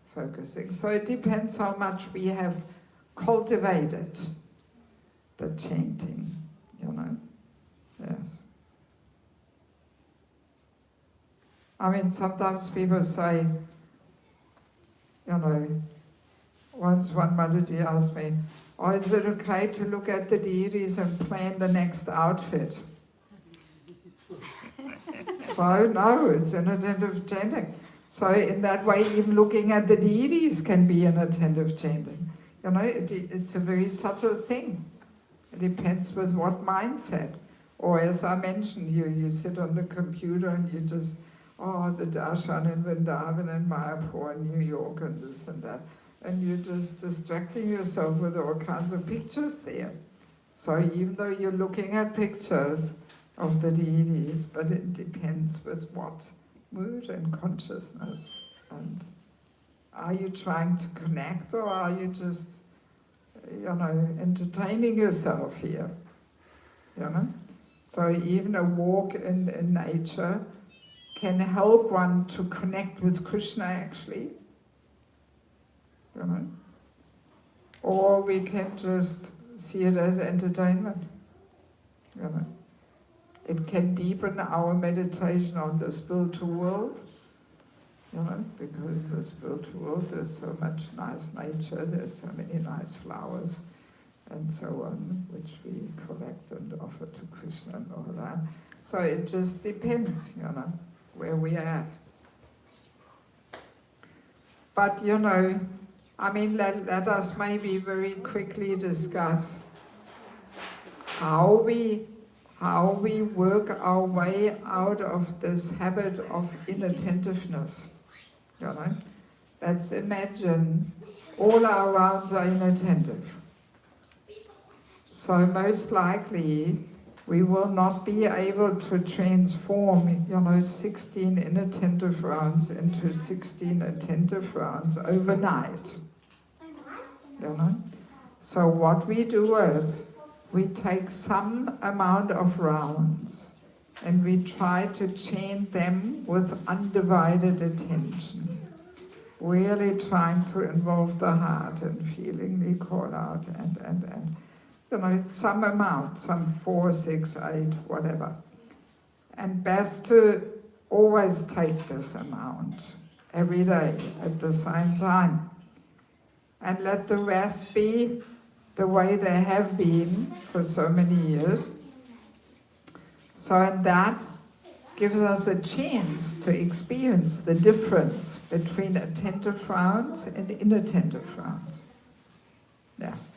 focusing. So it depends how much we have cultivated the chanting, you know. Yes. I mean, sometimes people say, you know, once one Mataji asked me, "Oh, is it okay to look at the deities and plan the next outfit?" So, no, it's inattentive chanting. So in that way, even looking at the deities can be inattentive chanting. You know, it's a very subtle thing. It depends with what mindset. Or as I mentioned, you sit on the computer and you just, the darshan in Vrindavan and Mayapur and New York and this and that. And you're just distracting yourself with all kinds of pictures there. So even though you're looking at pictures of the deities, but it depends with what mood and consciousness. And are you trying to connect, or are you just, you know, entertaining yourself here? You know? So even a walk in nature can help one to connect with Krishna actually. You know? Or we can just see it as entertainment. You know? It can deepen our meditation on the spiritual world, you know, because in the spiritual world there's so much nice nature, there's so many nice flowers and so on, which we collect and offer to Krishna and all that. So it just depends, you know, where we are at. But, you know, I mean, let us maybe very quickly discuss how we work our way out of this habit of inattentiveness. You know? Let's imagine all our rounds are inattentive. So most likely we will not be able to transform, you know, 16 inattentive rounds into 16 attentive rounds overnight. You know? So what we do is, we take some amount of rounds and we try to chant them with undivided attention, really trying to involve the heart and feeling the call out and you know, some amount, some 4, 6, 8, whatever. And best to always take this amount every day at the same time. And let the rest be the way they have been for so many years. So and that gives us a chance to experience the difference between attentive rounds and inattentive rounds. Yes.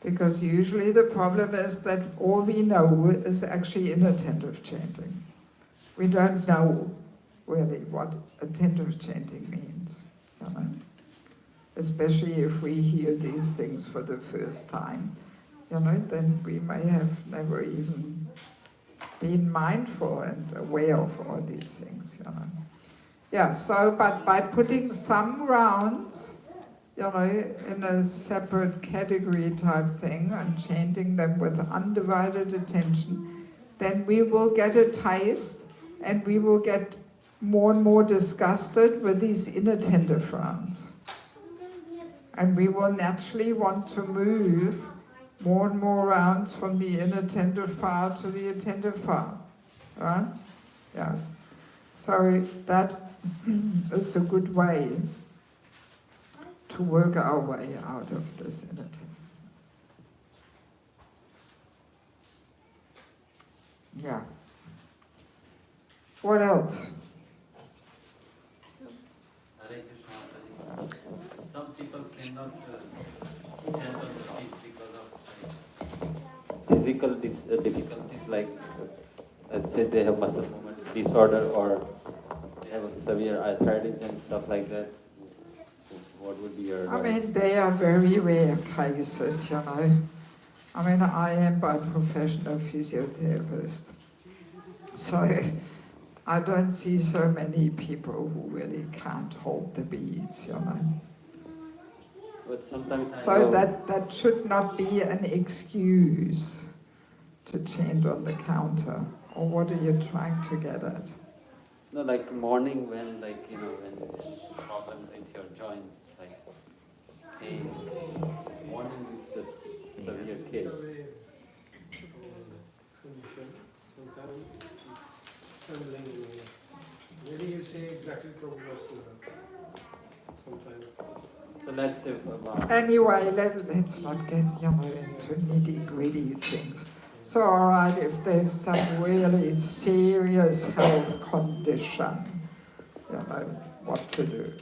Because usually the problem is that all we know is actually inattentive chanting. We don't know really what attentive chanting means, you know? Especially if we hear these things for the first time, you know, then we may have never even been mindful and aware of all these things, you know. Yeah, so, but by putting some rounds, you know, in a separate category type thing and chanting them with undivided attention, then we will get a taste and we will get more and more disgusted with these inattentive rounds. And we will naturally want to move more and more rounds from the inattentive part to the attentive part. Right? Yes. So that is a good way to work our way out of this inattentiveness. Yeah. What else? Hare Krishna, Mataji. Some people cannot stand on the feet because of physical difficulties, like let's say they have muscle movement disorder or they have a severe arthritis and stuff like that. What would be your advice? I mean, they are very rare cases, you know. I mean, I am by profession a physiotherapist, so I don't see so many people who really can't hold the beats, you know. But sometimes So that should not be an excuse to chant on the counter. Or what are you trying to get at? no, like morning when when problems with your joint, like pain. Morning it's a severe case. Sometimes trembling. Maybe you say exactly probably what to have. Sometimes. So let's say about Anyway, let's not get, you know, into nitty-gritty things. So, all right, if there's some really serious health condition, you know, what to do,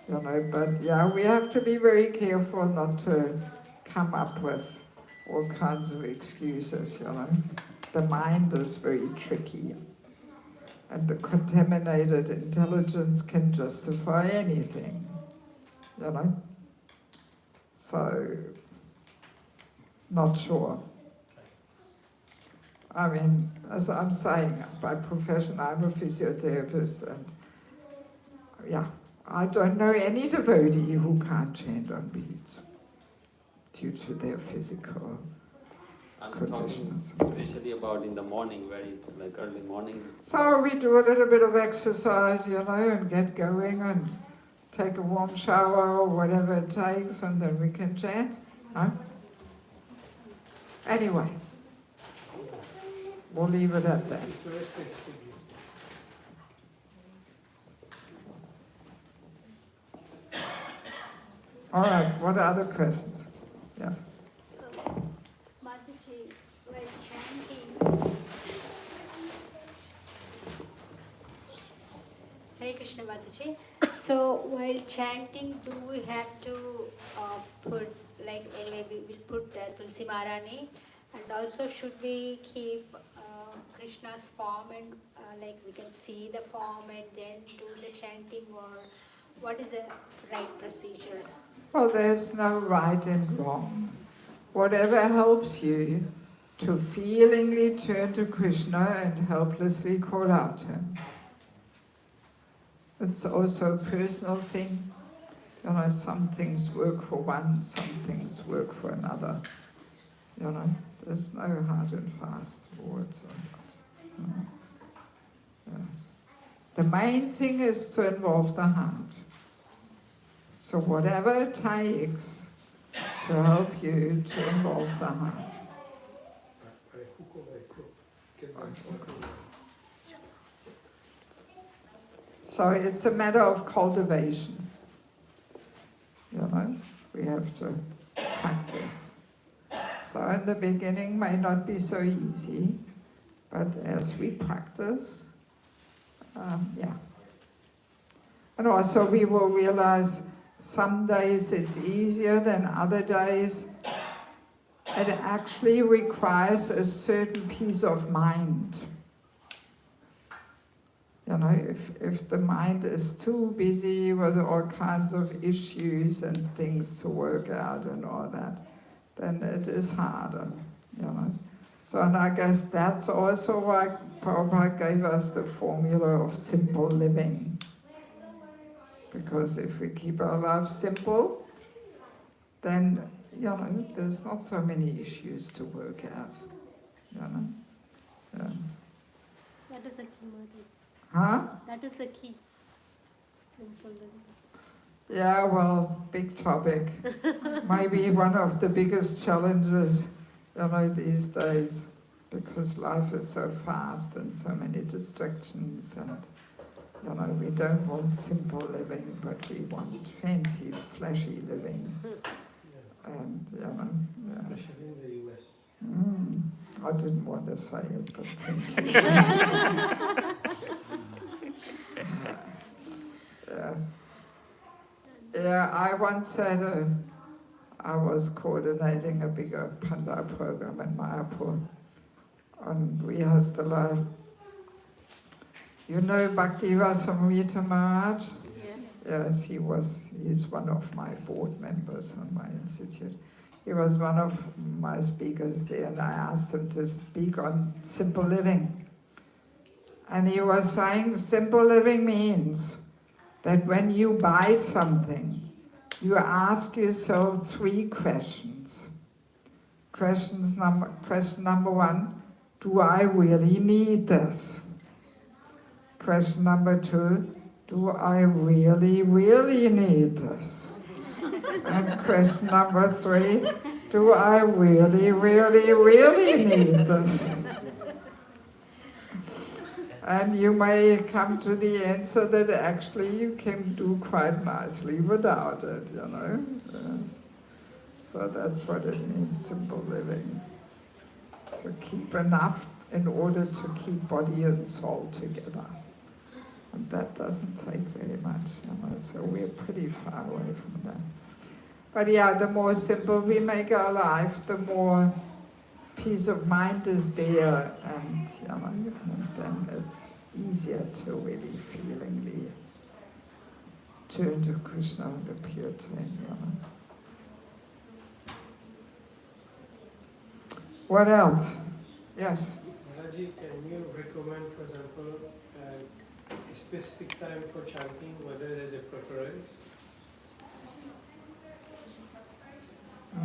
you know. But yeah, we have to be very careful not to come up with all kinds of excuses, you know. The mind is very tricky, and the contaminated intelligence can justify anything, you know. So, not sure. I mean, as I'm saying, by profession, I'm a physiotherapist, and yeah, I don't know any devotee who can't chant on beats due to their physical I'm talking conditions. especially about in the morning, very like early morning. So we do a little bit of exercise, you know, and get going and take a warm shower or whatever it takes, and then we can chant. Huh? Anyway, we'll leave it at that. All right, what other questions? Yes. Mataji, while chanting, Hare Krishna Mataji. So while chanting, do we have to put, like anyway, we will put Tulsi Maharani, and also should we keep Krishna's form and like we can see the form and then do the chanting, or what is the right procedure? Well, there's no right and wrong. Whatever helps you to feelingly turn to Krishna and helplessly call out to him. It's also a personal thing. You know, some things work for one, some things work for another. You know, there's no hard and fast words on that. You know? Yes. The main thing is to involve the heart. So whatever it takes to help you to involve the heart. So it's a matter of cultivation. You know, we have to practice. So in the beginning may not be so easy, But as we practice, yeah. And also we will realize some days it's easier than other days. It actually requires a certain peace of mind. You know, if the mind is too busy with all kinds of issues and things to work out and all that, then it is harder, you know. So, and I guess that's also why Prabhupada gave us the formula of simple living. Because if we keep our life simple, then, you know, there's not so many issues to work out, you know. Yes. That is the key, Mataji. Huh? That is the key. Simple living. Yeah, well, big topic. Maybe one of the biggest challenges, you know, these days, because life is so fast and so many distractions, and, you know, we don't want simple living, but we want fancy, flashy living. And, you know, yeah. Especially in the US. I didn't want to say it, but thank you. Yes. Yeah, I once had I was coordinating a bigger Panda program in Mayapur on Grihastha life. You know Bhakti-Rasamrita Maharaj? Yes. Yes, he's one of my board members on my institute. He was one of my speakers there, and I asked him to speak on simple living. And he was saying simple living means that when you buy something, you ask yourself 3 questions. Question number 1, do I really need this? Question number 2, do I really, really need this? And question number 3, do I really, really, really need this? And you may come to the answer that actually you can do quite nicely without it, you know. So that's what it means, simple living. To keep enough in order to keep body and soul together. And that doesn't take very much, you know, so we're pretty far away from that. But yeah, the more simple we make our life, the more peace of mind is there, and, you know, and then it's easier to really feelingly turn to Krishna and appear to him, you know. What else? Yes? Mataji, can you recommend, for example, a specific time for chanting, whether there's a preference?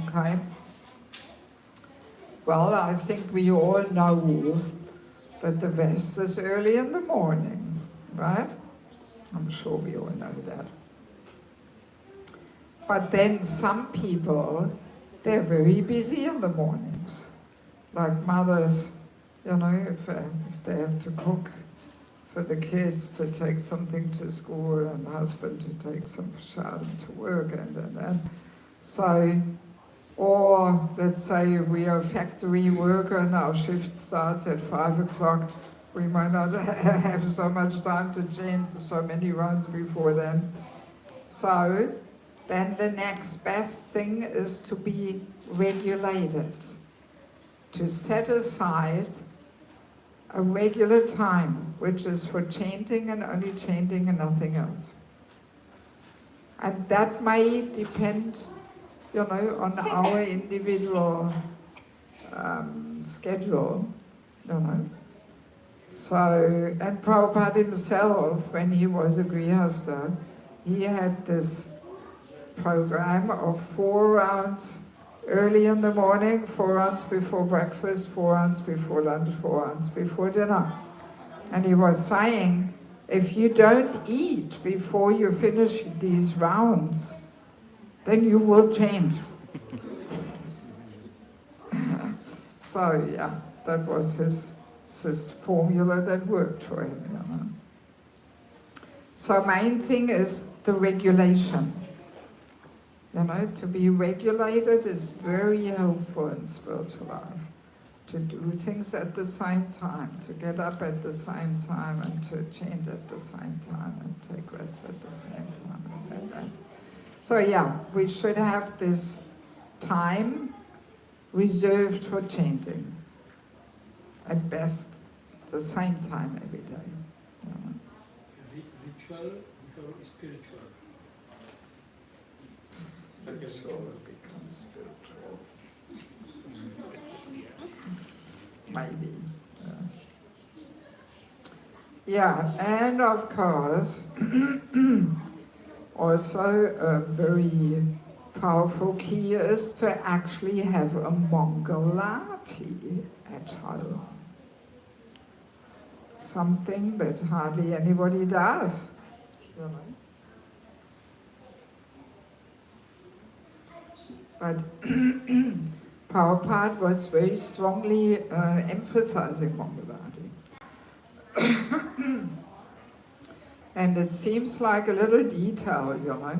Okay. Well, I think we all know that the best is early in the morning, right? I'm sure we all know that. But then some people, they're very busy in the mornings. Like mothers, you know, if they have to cook for the kids to take something to school and husband to take some child to work and so, or let's say we are a factory worker and our shift starts at 5 o'clock, we might not have so much time to chant so many rounds before then. So then the next best thing is to be regulated, to set aside a regular time, which is for chanting and only chanting and nothing else. And that may depend, you know, on our individual schedule, you know. So, and Prabhupada himself, when he was a Grihastha, he had this program of 4 rounds early in the morning, 4 rounds before breakfast, 4 rounds before lunch, 4 rounds before dinner. And he was saying, if you don't eat before you finish these rounds, then you will change. So yeah, that was his formula that worked for him, you know. So main thing is the regulation. You know, to be regulated is very helpful in spiritual life. to do things at the same time, to get up at the same time and to chant at the same time and take rest at the same time. So yeah, we should have this time reserved for chanting. At best, the same time every day. Ritual becomes spiritual. Ritual becomes spiritual. Maybe. Yeah, and of course, also a very powerful key is to actually have a Mangalati at home. Something that hardly anybody does. You know? But Prabhupada was very strongly emphasizing Mangalati. And it seems like a little detail, you know.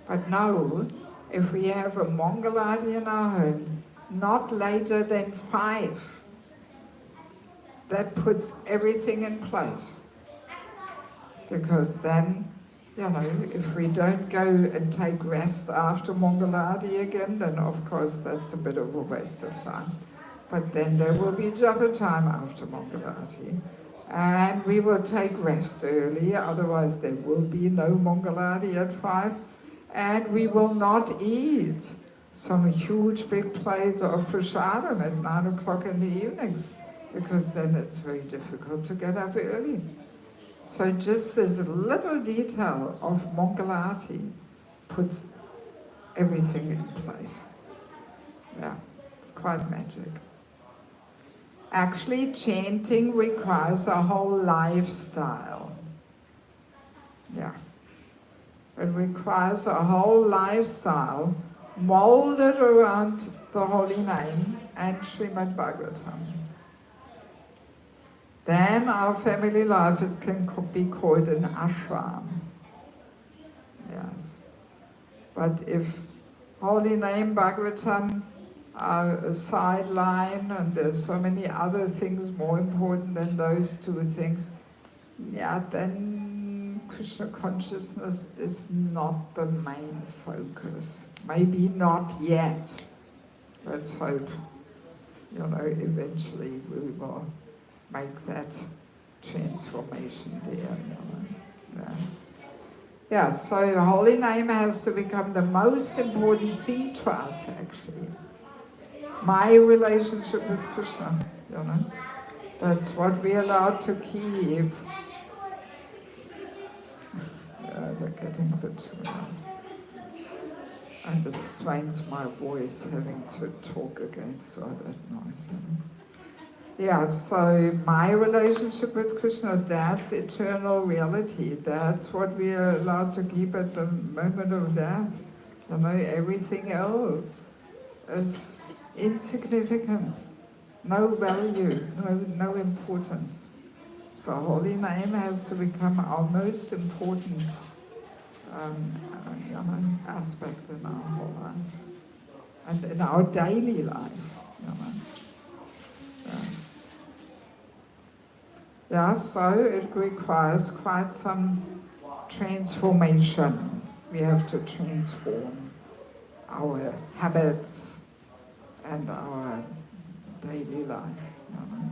But no, if we have a Mangalati in our home, not later than 5, that puts everything in place. Because then, you know, if we don't go and take rest after Mangalati again, then of course that's a bit of a waste of time. But then there will be japa time after Mangalati. And we will take rest early, otherwise there will be no Mangalati at 5. And we will not eat some huge big plate of prasadam at 9 o'clock in the evenings, because then it's very difficult to get up early. So just this little detail of Mangalati puts everything in place. Yeah, it's quite magic. Actually, chanting requires a whole lifestyle. Yeah. It requires a whole lifestyle molded around the holy name and Srimad Bhagavatam. Then our family life can be called an ashram. Yes. But if holy name, Bhagavatam are a sideline and there's so many other things more important than those two things, yeah, then Krishna consciousness is not the main focus. Maybe not yet. Let's hope, you know, eventually we will make that transformation there. You know. Yes. Yeah, so holy name has to become the most important thing to us, actually. My relationship with Krishna, you know. That's what we're allowed to keep. They're getting a bit too loud. And it strains my voice having to talk against all that noise. You know? Yeah, so my relationship with Krishna, that's eternal reality. That's what we are allowed to keep at the moment of death. You know, everything else is insignificant. No value, no importance. So holy name has to become our most important you know, aspect in our whole life. And in our daily life, you know. Yeah, so it requires quite some transformation. We have to transform our habits and our daily life. You know.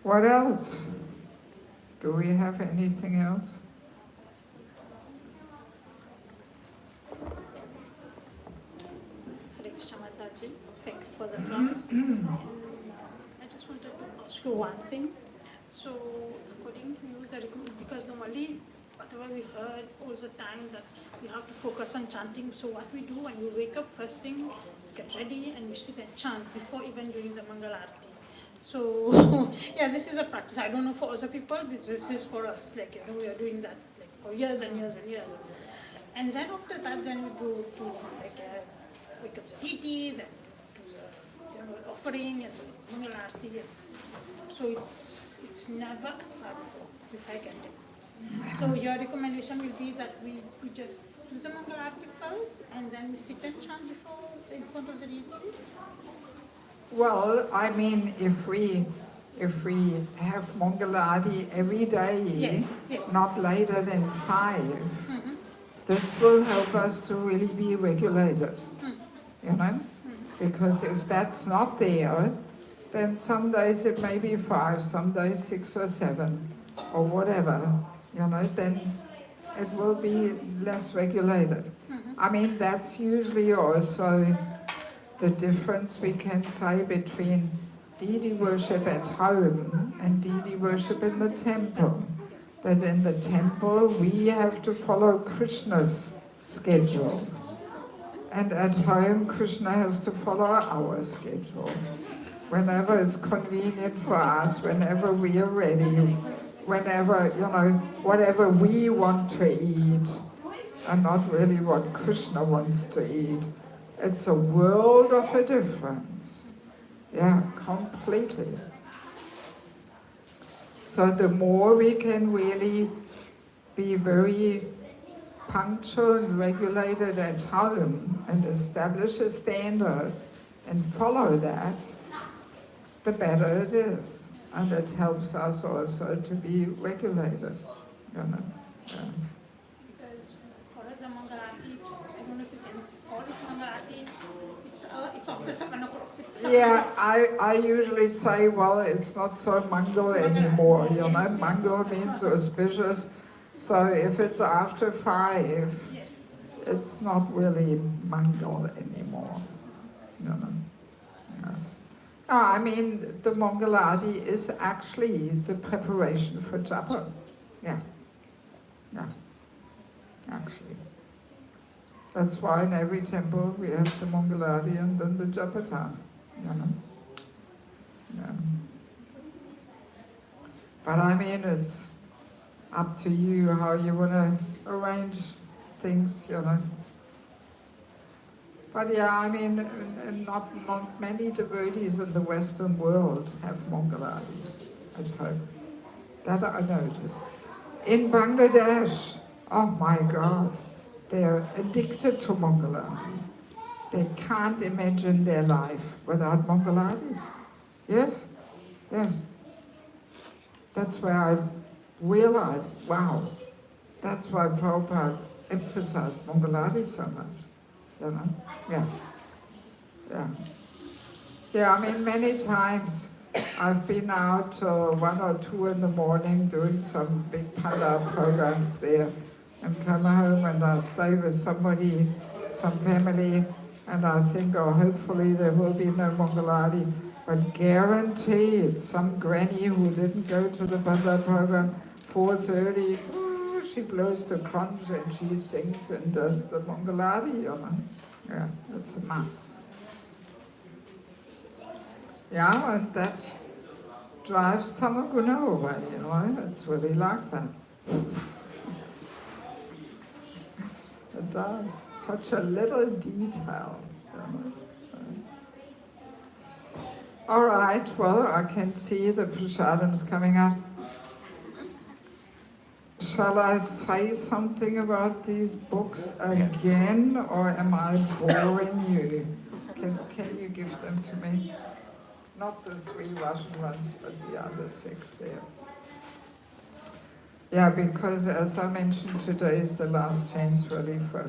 What else? Do we have anything else? Hare Krishna Mataji, thank you for the class. I just wanted to ask you one thing. So, according to you, because normally, whatever we heard all the time that we have to focus on chanting. So, what we do when we wake up first thing, get ready, and we sit and chant before even doing the Mangal Aarti. So, yeah, this is a practice. I don't know for other people, but this is for us. Like, you know, we are doing that like for years and years and years. And then after that, then we go to like wake up the deities and do the offering and the Mangal Aarti. So it's never this I can do. So your recommendation will be that we just do the Mangal Aarti first and then we sit and chant before in front of the deities? Well, I mean, if we have Mangaladi every day, Yes, yes. not later than 5, this will help us to really be regulated, you know? Because if that's not there, then some days it may be 5, some days 6 or 7, or whatever, you know, then it will be less regulated. I mean, that's usually also the difference we can say between deity worship at home and deity worship in the temple. That in the temple we have to follow Krishna's schedule. And at home Krishna has to follow our schedule. Whenever it's convenient for us, whenever we are ready, whenever, you know, whatever we want to eat, and not really what Krishna wants to eat. It's a world of a difference. Yeah, completely. So the more we can really be very punctual and regulated at home and establish a standard and follow that, the better it is. And it helps us also to be regulated, you know. Yeah. Because for us, a Mangalati, I don't know if you can call it Mangalati, it's after 7 o'clock. Yeah, I usually say, well, it's not so Mangal anymore, you know. Yes, Mangal means auspicious. So if it's after 5, it's not really Mangal anymore, you know. Yes. No, I mean, the Mangaladi is actually the preparation for japa. Yeah. Yeah. Actually. That's why in every temple we have the Mangaladi and then the japa time, you know. Yeah. But I mean, it's up to you how you want to arrange things, you know. But yeah, I mean, not many devotees in the Western world have Mangaladi at home. That I noticed. In Bangladesh, oh my God, they're addicted to Mangaladi. They can't imagine their life without Mangaladi. Yes, yes. That's where I realized, wow, that's why Prabhupada emphasized Mangaladi so much. You know? Yeah. Yeah. Yeah, I mean, many times I've been out 1 or 2 in the morning doing some big panda programs there and come home and I stay with somebody, some family, and I think, oh, hopefully there will be no Mangaladi, but guaranteed some granny who didn't go to the panda program, 4:30, she blows the conch and she sings and does the Mangaladi, you know. Yeah, it's a must. Yeah, and that drives Tamaguna away, you know, it's really like that. It does. Such a little detail, you know. All right, well, I can see the prasadam's coming up. Shall I say something about these books again, or am I boring you? Can you give them to me? Not the 3 Russian ones, but the other 6 there. Yeah, because as I mentioned, today is the last chance really for